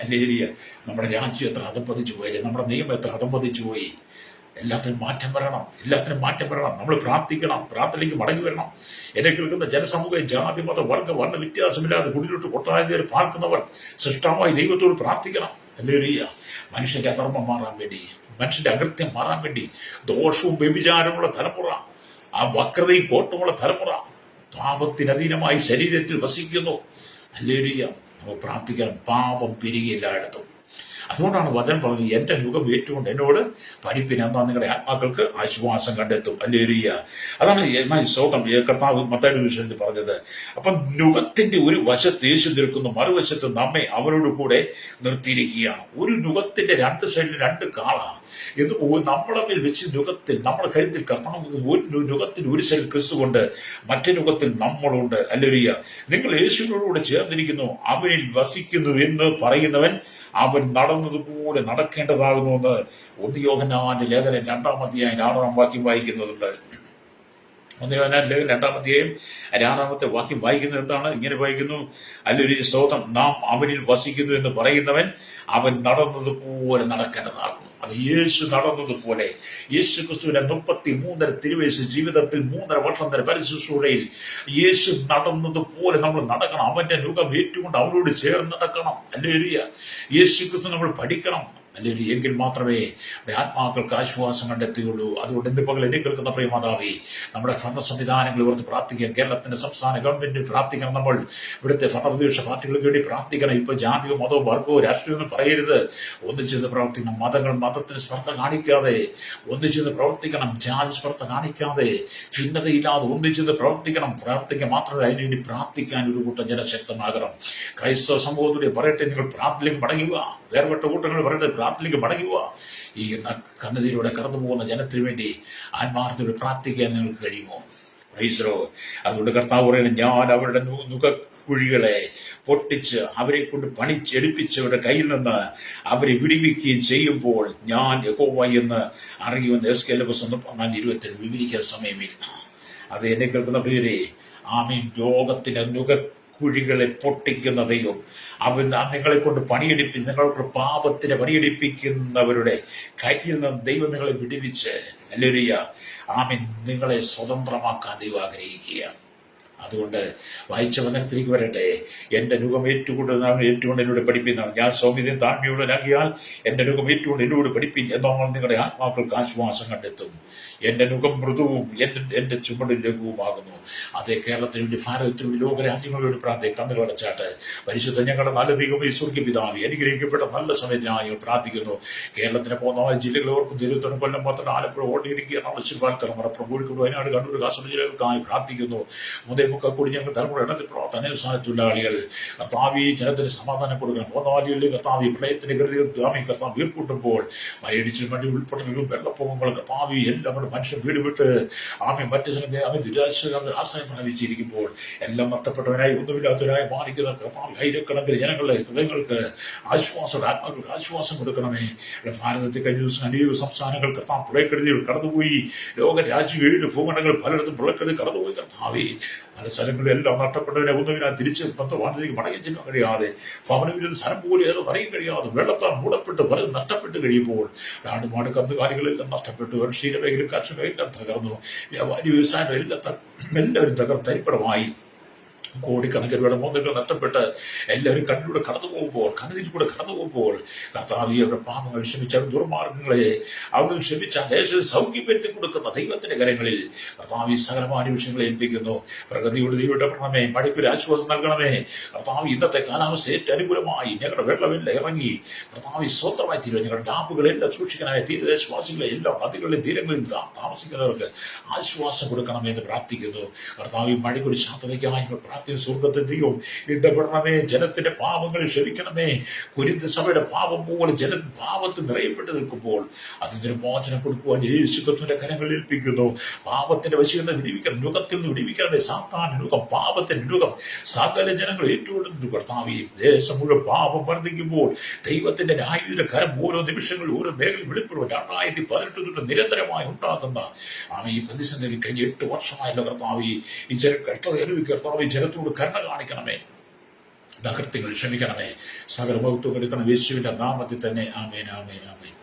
ഹല്ലേലൂയ. നമ്മുടെ രാജ്യം എത്ര അധംപതിച്ചു പോയി, നമ്മുടെ നിയമം എത്ര അധംപതിച്ചു പോയി. എല്ലാത്തിനും മാറ്റം വരണം. നമ്മൾ പ്രാർത്ഥിക്കണം, പ്രാർത്ഥനയിലേക്ക് മടങ്ങി വരണം. എന്നെ കേൾക്കുന്ന ജനസമൂഹം, ജാതി, മത, വർഗ, വർണ്ണ വ്യത്യാസമില്ലാതെ കുടിലോട്ട് കൊട്ടാരത്തിൽ പാർക്കുന്നവർ സൃഷ്ടാവായി ദൈവത്തോട് പ്രാർത്ഥിക്കണം. ഹല്ലേലൂയ. മനുഷ്യന്റെ അധർമ്മം മാറാൻ വേണ്ടി, മനുഷ്യന്റെ അകൃത്യം മാറാൻ വേണ്ടി, ദോഷവും വ്യഭിചാരമുള്ള തലമുറ, ആ വക്രതയും കോട്ടമുള്ള തലമുറ പാപത്തിനധീനമായി ശരീരത്തിൽ വസിക്കുന്നു. ഹല്ലേലൂയ. നമ്മൾ പ്രാർത്ഥിക്കണം. പാപം പെരുകി എല്ലായിടത്തും. അതുകൊണ്ടാണ് വചനം പറഞ്ഞത്, എന്റെ നുകം ഏറ്റുകൊണ്ട് എന്നോട് പഠിപ്പിന്, എന്നാ നിങ്ങളുടെ ആത്മാക്കൾക്ക് ആശ്വാസം കണ്ടെത്തും. ഹല്ലേലൂയ. അതാണ് സ്വന്തം കർത്താവ് മത്തായിയുടെ വിഷയത്തിൽ പറഞ്ഞത്. അപ്പൊ നുകത്തിന്റെ ഒരു വശത്ത് യേശു നിൽക്കുന്നു, മറുവശത്ത് നമ്മെ അവരോട് കൂടെ നിർത്തിയിരിക്കുകയാണ്. ഒരു നുകത്തിന്റെ രണ്ട് സൈഡിൽ രണ്ട് കാളാണ്. എന്ന് നമ്മളെ മേൽ വെച്ച് നുകത്തിൽ, നമ്മുടെ കഴുത്തിൽ കർത്താവ്, ഒരു നുകത്തിൽ ഒരു സൈഡിൽ ക്രിസ്തുകൊണ്ട്, മറ്റേ നുകത്തിൽ നമ്മളുണ്ട്. ഹല്ലേലൂയ. നിങ്ങൾ യേശുവിനോടുകൂടെ ചേർന്നിരിക്കുന്നു, അവനിൽ വസിക്കുന്നു എന്ന് പറയുന്നവൻ അവൻ നടന്നതുപോലെ നടക്കേണ്ടതാകുന്നു എന്ന് 1 യോഹന്നാന്റെ ലേഖനം 2-ാം അധ്യായം 6-ാം വാക്യം വായിക്കുന്നുണ്ട്. 1 യോഹന്നാന്റെ ലേഖനം 2-ാം അധ്യായം 6-ാമത്തെ വാക്യം വായിക്കുന്നത് എന്താണ്? ഇങ്ങനെ വായിക്കുന്നു, ഹല്ലേലൂയ, സ്തോത്രം, നാം അവനിൽ വസിക്കുന്നു എന്ന് പറയുന്നവൻ അവൻ നടന്നതുപോലെ നടക്കേണ്ടതാകും. അത് യേശു നടന്നതുപോലെ, യേശു ക്രിസ്തുവിന്റെ 33 തിരുവയസ്സ് ജീവിതത്തിൽ 3.5 വർഷം വരെ പരിശുദ്ധയിൽ യേശു നടന്നതുപോലെ നമ്മൾ നടക്കണം. അവന്റെ നുകം ഏറ്റുകൊണ്ട് അവനോട് ചേർന്ന് നടക്കണം. ഹല്ലേലൂയ. യേശു ക്രിസ്തു നമ്മൾ പഠിക്കണം. അല്ലെങ്കിൽ എങ്കിൽ മാത്രമേ ആത്മാക്കൾക്ക് ആശ്വാസം കണ്ടെത്തുകയുള്ളൂ. അതുകൊണ്ട് എന്ത് പകൽ എന്നെ കേൾക്കുന്ന പ്രിയമാതാവേ, നമ്മുടെ ഭരണ സംവിധാനങ്ങൾ ഇവർക്ക് പ്രാർത്ഥിക്കാം. കേരളത്തിന്റെ സംസ്ഥാന ഗവൺമെന്റിന് പ്രാർത്ഥിക്കണം. നമ്മൾ ഇവിടുത്തെ ഭരണപ്രതിപക്ഷ പാർട്ടികൾക്ക് വേണ്ടി പ്രാർത്ഥിക്കണം. ഇപ്പൊ ജാതിയോ മതമോ വർഗമോ രാഷ്ട്രീയമൊന്നും പറയരുത്. ഒന്നിച്ചെന്ന് പ്രവർത്തിക്കണം. മതത്തിന് സ്പർദ്ധ കാണിക്കാതെ ഒന്നിച്ചെന്ന് പ്രവർത്തിക്കണം. ജാതി സ്പർദ്ധ കാണിക്കാതെ ഭിന്നതയില്ലാതെ ഒന്നിച്ചെന്ന് പ്രാർത്ഥിക്കാൻ മാത്രമല്ല, അതിനുവേണ്ടി പ്രാർത്ഥിക്കാൻ ഒരു കൂട്ടം ജനശക്തമാകണം. ക്രൈസ്തവ സമൂഹത്തിലൂടെ പറയട്ടെ, നിങ്ങൾ പ്രാർത്ഥനയിലേക്ക് മടങ്ങുക. വേർപെട്ട കൂട്ടങ്ങൾ പറയട്ടെ, പ്രാർത്ഥനയിലേക്ക് മടങ്ങുക. ഈ കണ്ണുനീരിലൂടെ കടന്നു പോകുന്ന ജനത്തിന് വേണ്ടി ആത്മാർത്ഥതയോടെ പ്രാർത്ഥിക്കാൻ നിങ്ങൾക്ക് കഴിയുമോ? പ്രൈസ്. അതുകൊണ്ട് കർത്താവ് പറയുന്നത്, ഞാൻ അവരുടെ നുകക്കുഴികളെ പൊട്ടിച്ച് അവരെ കൊണ്ട് പണിച്ചെടുപ്പിച്ചവരുടെ കയ്യിൽ നിന്ന് അവരെ വിടുവിക്കുകയും ചെയ്യുമ്പോൾ ഞാൻ യഹോവ എന്ന് അറിയുമെന്ന് എസ്കേലിന്റെ പുസ്തകം 14:27 വിവരിക്കാൻ സമയമില്ല. അത് എന്നെ കേൾക്കുന്ന പ്രിയരെ, ആമീൻ, രോഗത്തിന്റെ കുഴികളെ പൊട്ടിക്കുന്ന ദൈവം, അവൻ നിങ്ങളെ കൊണ്ട് നിങ്ങൾക്ക് പാപത്തിന് പണിയെടുപ്പിക്കുന്നവരുടെ കയ്യിൽ നിന്ന് ദൈവം നിങ്ങളെ വിടുവിച്ച്, ഹല്ലേലൂയ, ആമീൻ, നിങ്ങളെ സ്വതന്ത്രമാക്കാൻ ദൈവം ആഗ്രഹിക്കുക. അതുകൊണ്ട് വായിച്ച വചനത്തിലേക്ക് വരട്ടെ. എന്റെ നുകം ഏറ്റുകൊണ്ട് എന്നോട് പഠിപ്പിന്നാണ്. ഞാൻ സൗമ്യതയും താഴ്മയുള്ളവനാകിയാൽ എന്റെ നുകം ഏറ്റുകൊണ്ട് എന്നോട് പഠിപ്പിൻ, എന്നാൽ നിങ്ങളുടെ ആത്മാക്കൾക്ക് ആശ്വാസം കണ്ടെത്തും. എന്റെ നുകം മൃദുവും എന്റെ ചുമട് ലഘുവുമാകുന്നു. അതേ, കേരളത്തിന് വേണ്ടി, ഭാരതത്തിന് വേണ്ടി, ലോകരാജ്യങ്ങളോട് പ്രാർത്ഥന കണ്ണുകൾ അടച്ചാട്ട് പരിശുദ്ധ ഞങ്ങളുടെ നല്ല ദൈവമേ, സ്വർഗ്ഗ പിതാവേ, അനുഗ്രഹിക്കപ്പെട്ട നല്ല സമയത്തിനായി പ്രാർത്ഥിക്കുന്നു. കേരളത്തിന് പോകുന്ന ജില്ലകൾ ഓർക്കും, തിരുവനന്തപുരം, കൊല്ലം, പത്തനം, ആലപ്പുഴ, ഓടിയിടുക്കി, എറണാകുളം, പാലക്കാട്, മലപ്പുറം, കോഴിക്കോട്, വയനാട്, കണ്ണൂർ, കാസർഗോഡ് ജില്ലകൾക്കായി പ്രാർത്ഥിക്കുന്നു. കൂടി ഞങ്ങൾ തലമുറ ഇടത്തിൽ പ്രവർത്തന തൊഴിലാളികൾ കർത്താവി ജനത്തിന് സമാധാനം കൊടുക്കണം. പോന്നാലികളിൽ കർത്താവി പ്രളയത്തിന് കരുതി കർത്താവ് വീർക്കൂട്ടുമ്പോൾ മഴയടിച്ചിൽ മഴ ഉൾപ്പെടലും വെള്ളപ്പൊക്കങ്ങൾ കർത്താവി എല്ലാം മനുഷ്യൻ വീട് വിട്ട് മറ്റു സ്ഥലത്ത് ആശ്രയം പ്രാപിച്ചിരിക്കുമ്പോൾ എല്ലാം നഷ്ടപ്പെട്ടവനായി ഒന്നുമില്ലാത്തവരായി മാറിക്കുന്ന കർത്താവ് ആയിരക്കണക്കിന് ജനങ്ങളുടെ ഹൃദയങ്ങൾക്ക് ആത്മാക്കൾക്ക് ആശ്വാസം കൊടുക്കണമേ. ഭാരതത്തിൽ കഴിഞ്ഞ ദിവസം അനേക സംസ്ഥാനങ്ങൾ കർത്താവ് പ്രളയക്കെടുതികൾ കടന്നുപോയി. ലോകരാജ്യങ്ങളിൽ ഭൂഖണ്ഡങ്ങൾ പലയിടത്തും പ്രളയക്കെടുതി കടന്നുപോയി. കർത്താവി പല സ്ഥലങ്ങളിലും എല്ലാം നഷ്ടപ്പെട്ടവരെ ഒന്നുമില്ല തിരിച്ച് ബന്ധവാനിലേക്ക് മടങ്ങി ചെല്ലാൻ കഴിയാതെ, ഭവനവിരുദ്ധ സ്ഥലം പോലെ അത് അറിയാൻ കഴിയാതെ, വെള്ളത്താൽ മൂടപ്പെട്ട് പലതും നഷ്ടപ്പെട്ട് കഴിയുമ്പോൾ നാടുമാട് കന്നുകാലികളെല്ലാം നഷ്ടപ്പെട്ടു. ക്ഷീരമേഖല കർഷകരെല്ലാം തകർന്നു. വ്യാപാരി വ്യവസായം എല്ലാവരും തകർത്തരിപ്പടമായി. കോടിക്കണക്കിന് രൂപയുടെ മൂന്നുകൾ നഷ്ടപ്പെട്ട് എല്ലാവരും കണ്ണിലൂടെ കണ്ണുനീരിലൂടെ കടന്നു പോകുമ്പോൾ കർത്താവി അവരുടെ പാപങ്ങൾ ക്ഷമിച്ച ദുർമാർഗങ്ങളെ അവർ ക്ഷമിച്ച ദേശത്ത് സൗഖ്യം വരുത്തി കൊടുക്കുന്ന ദൈവത്തിന്റെ കരങ്ങളിൽ കർത്താവി സകലമായ വിഷയങ്ങളെ ഏൽപ്പിക്കുന്നു. പ്രകൃതിയോട് ദൈവപ്പെടണമേ, മഴയ്ക്കൊരു ആശ്വാസം നൽകണമേ. കർത്താവ് ഇന്നത്തെ കാലാവസ്ഥ ഏറ്റവും അനുകൂലമായി ഞങ്ങളുടെ വെള്ളമെല്ലാം ഇറങ്ങി കർത്താവി സ്വന്തമായി തീരുക. ഞങ്ങളുടെ ഡാമുകളെല്ലാം സൂക്ഷിക്കാനായ തീരദേശവാസികളെ എല്ലാ നദികളിലും തീരങ്ങളിൽ താമസിക്കുന്നവർക്ക് ആശ്വാസം കൊടുക്കണമേ എന്ന് പ്രാർത്ഥിക്കുന്നു. കർത്താവി മഴയ്ക്കൊരു ശാന്തതയ്ക്കായി സ്വർഗത്തെയും ഇടപെടണമേ. ജനത്തിന്റെ പാപങ്ങൾ ക്ഷമിക്കണമേ. കൊരിന്ത് സഭയുടെ പാപം പോലെ പാപത്തിൽ നിറയപ്പെട്ട് നിൽക്കുമ്പോൾ അതിന് മോചനം കൊടുക്കുവാൻ യേശുക്രിസ്തുവിന്റെ കരങ്ങളിൽ ഏൽപ്പിക്കുന്നു. പാപത്തിന്റെ വശീകരണം വിടിവിക്കണം, നുഖത്തിൽ നിന്ന് വിടിവിക്കണമേ. സാത്താന്റെ നുഖം, പാപത്തിന്റെ നുഖം സകല ജനങ്ങൾ ഏറ്റുകൊടുത്തു. കർത്താവേ, ദേശം മുഴുവൻ പാപം വർദ്ധിക്കുമ്പോൾ ദൈവത്തിന്റെ ന്യായത്തിന്റെ കരം ഓരോ നിമിഷങ്ങളിൽ ഓരോ മേഖലയിൽ വെളിപ്പെടും. 2018 തൊട്ട് നിരന്തരമായി ഉണ്ടാകുന്ന ഈ പ്രതിസന്ധി കഴിഞ്ഞ 8 വർഷമായല്ലോ കർത്താവേ. ഈ കഷ്ടത അനുഭവിക്കുക കർത്താവേ. ജനത്തോട് കരുണ കാണിക്കണമേ, തകർത്തികൾ ക്ഷമിക്കണമേ. സകല മഹത്വം എടുക്കണം യേശുവിന്റെ നാമത്തിൽ തന്നെ. ആമേൻ, ആമേൻ, ആമേൻ.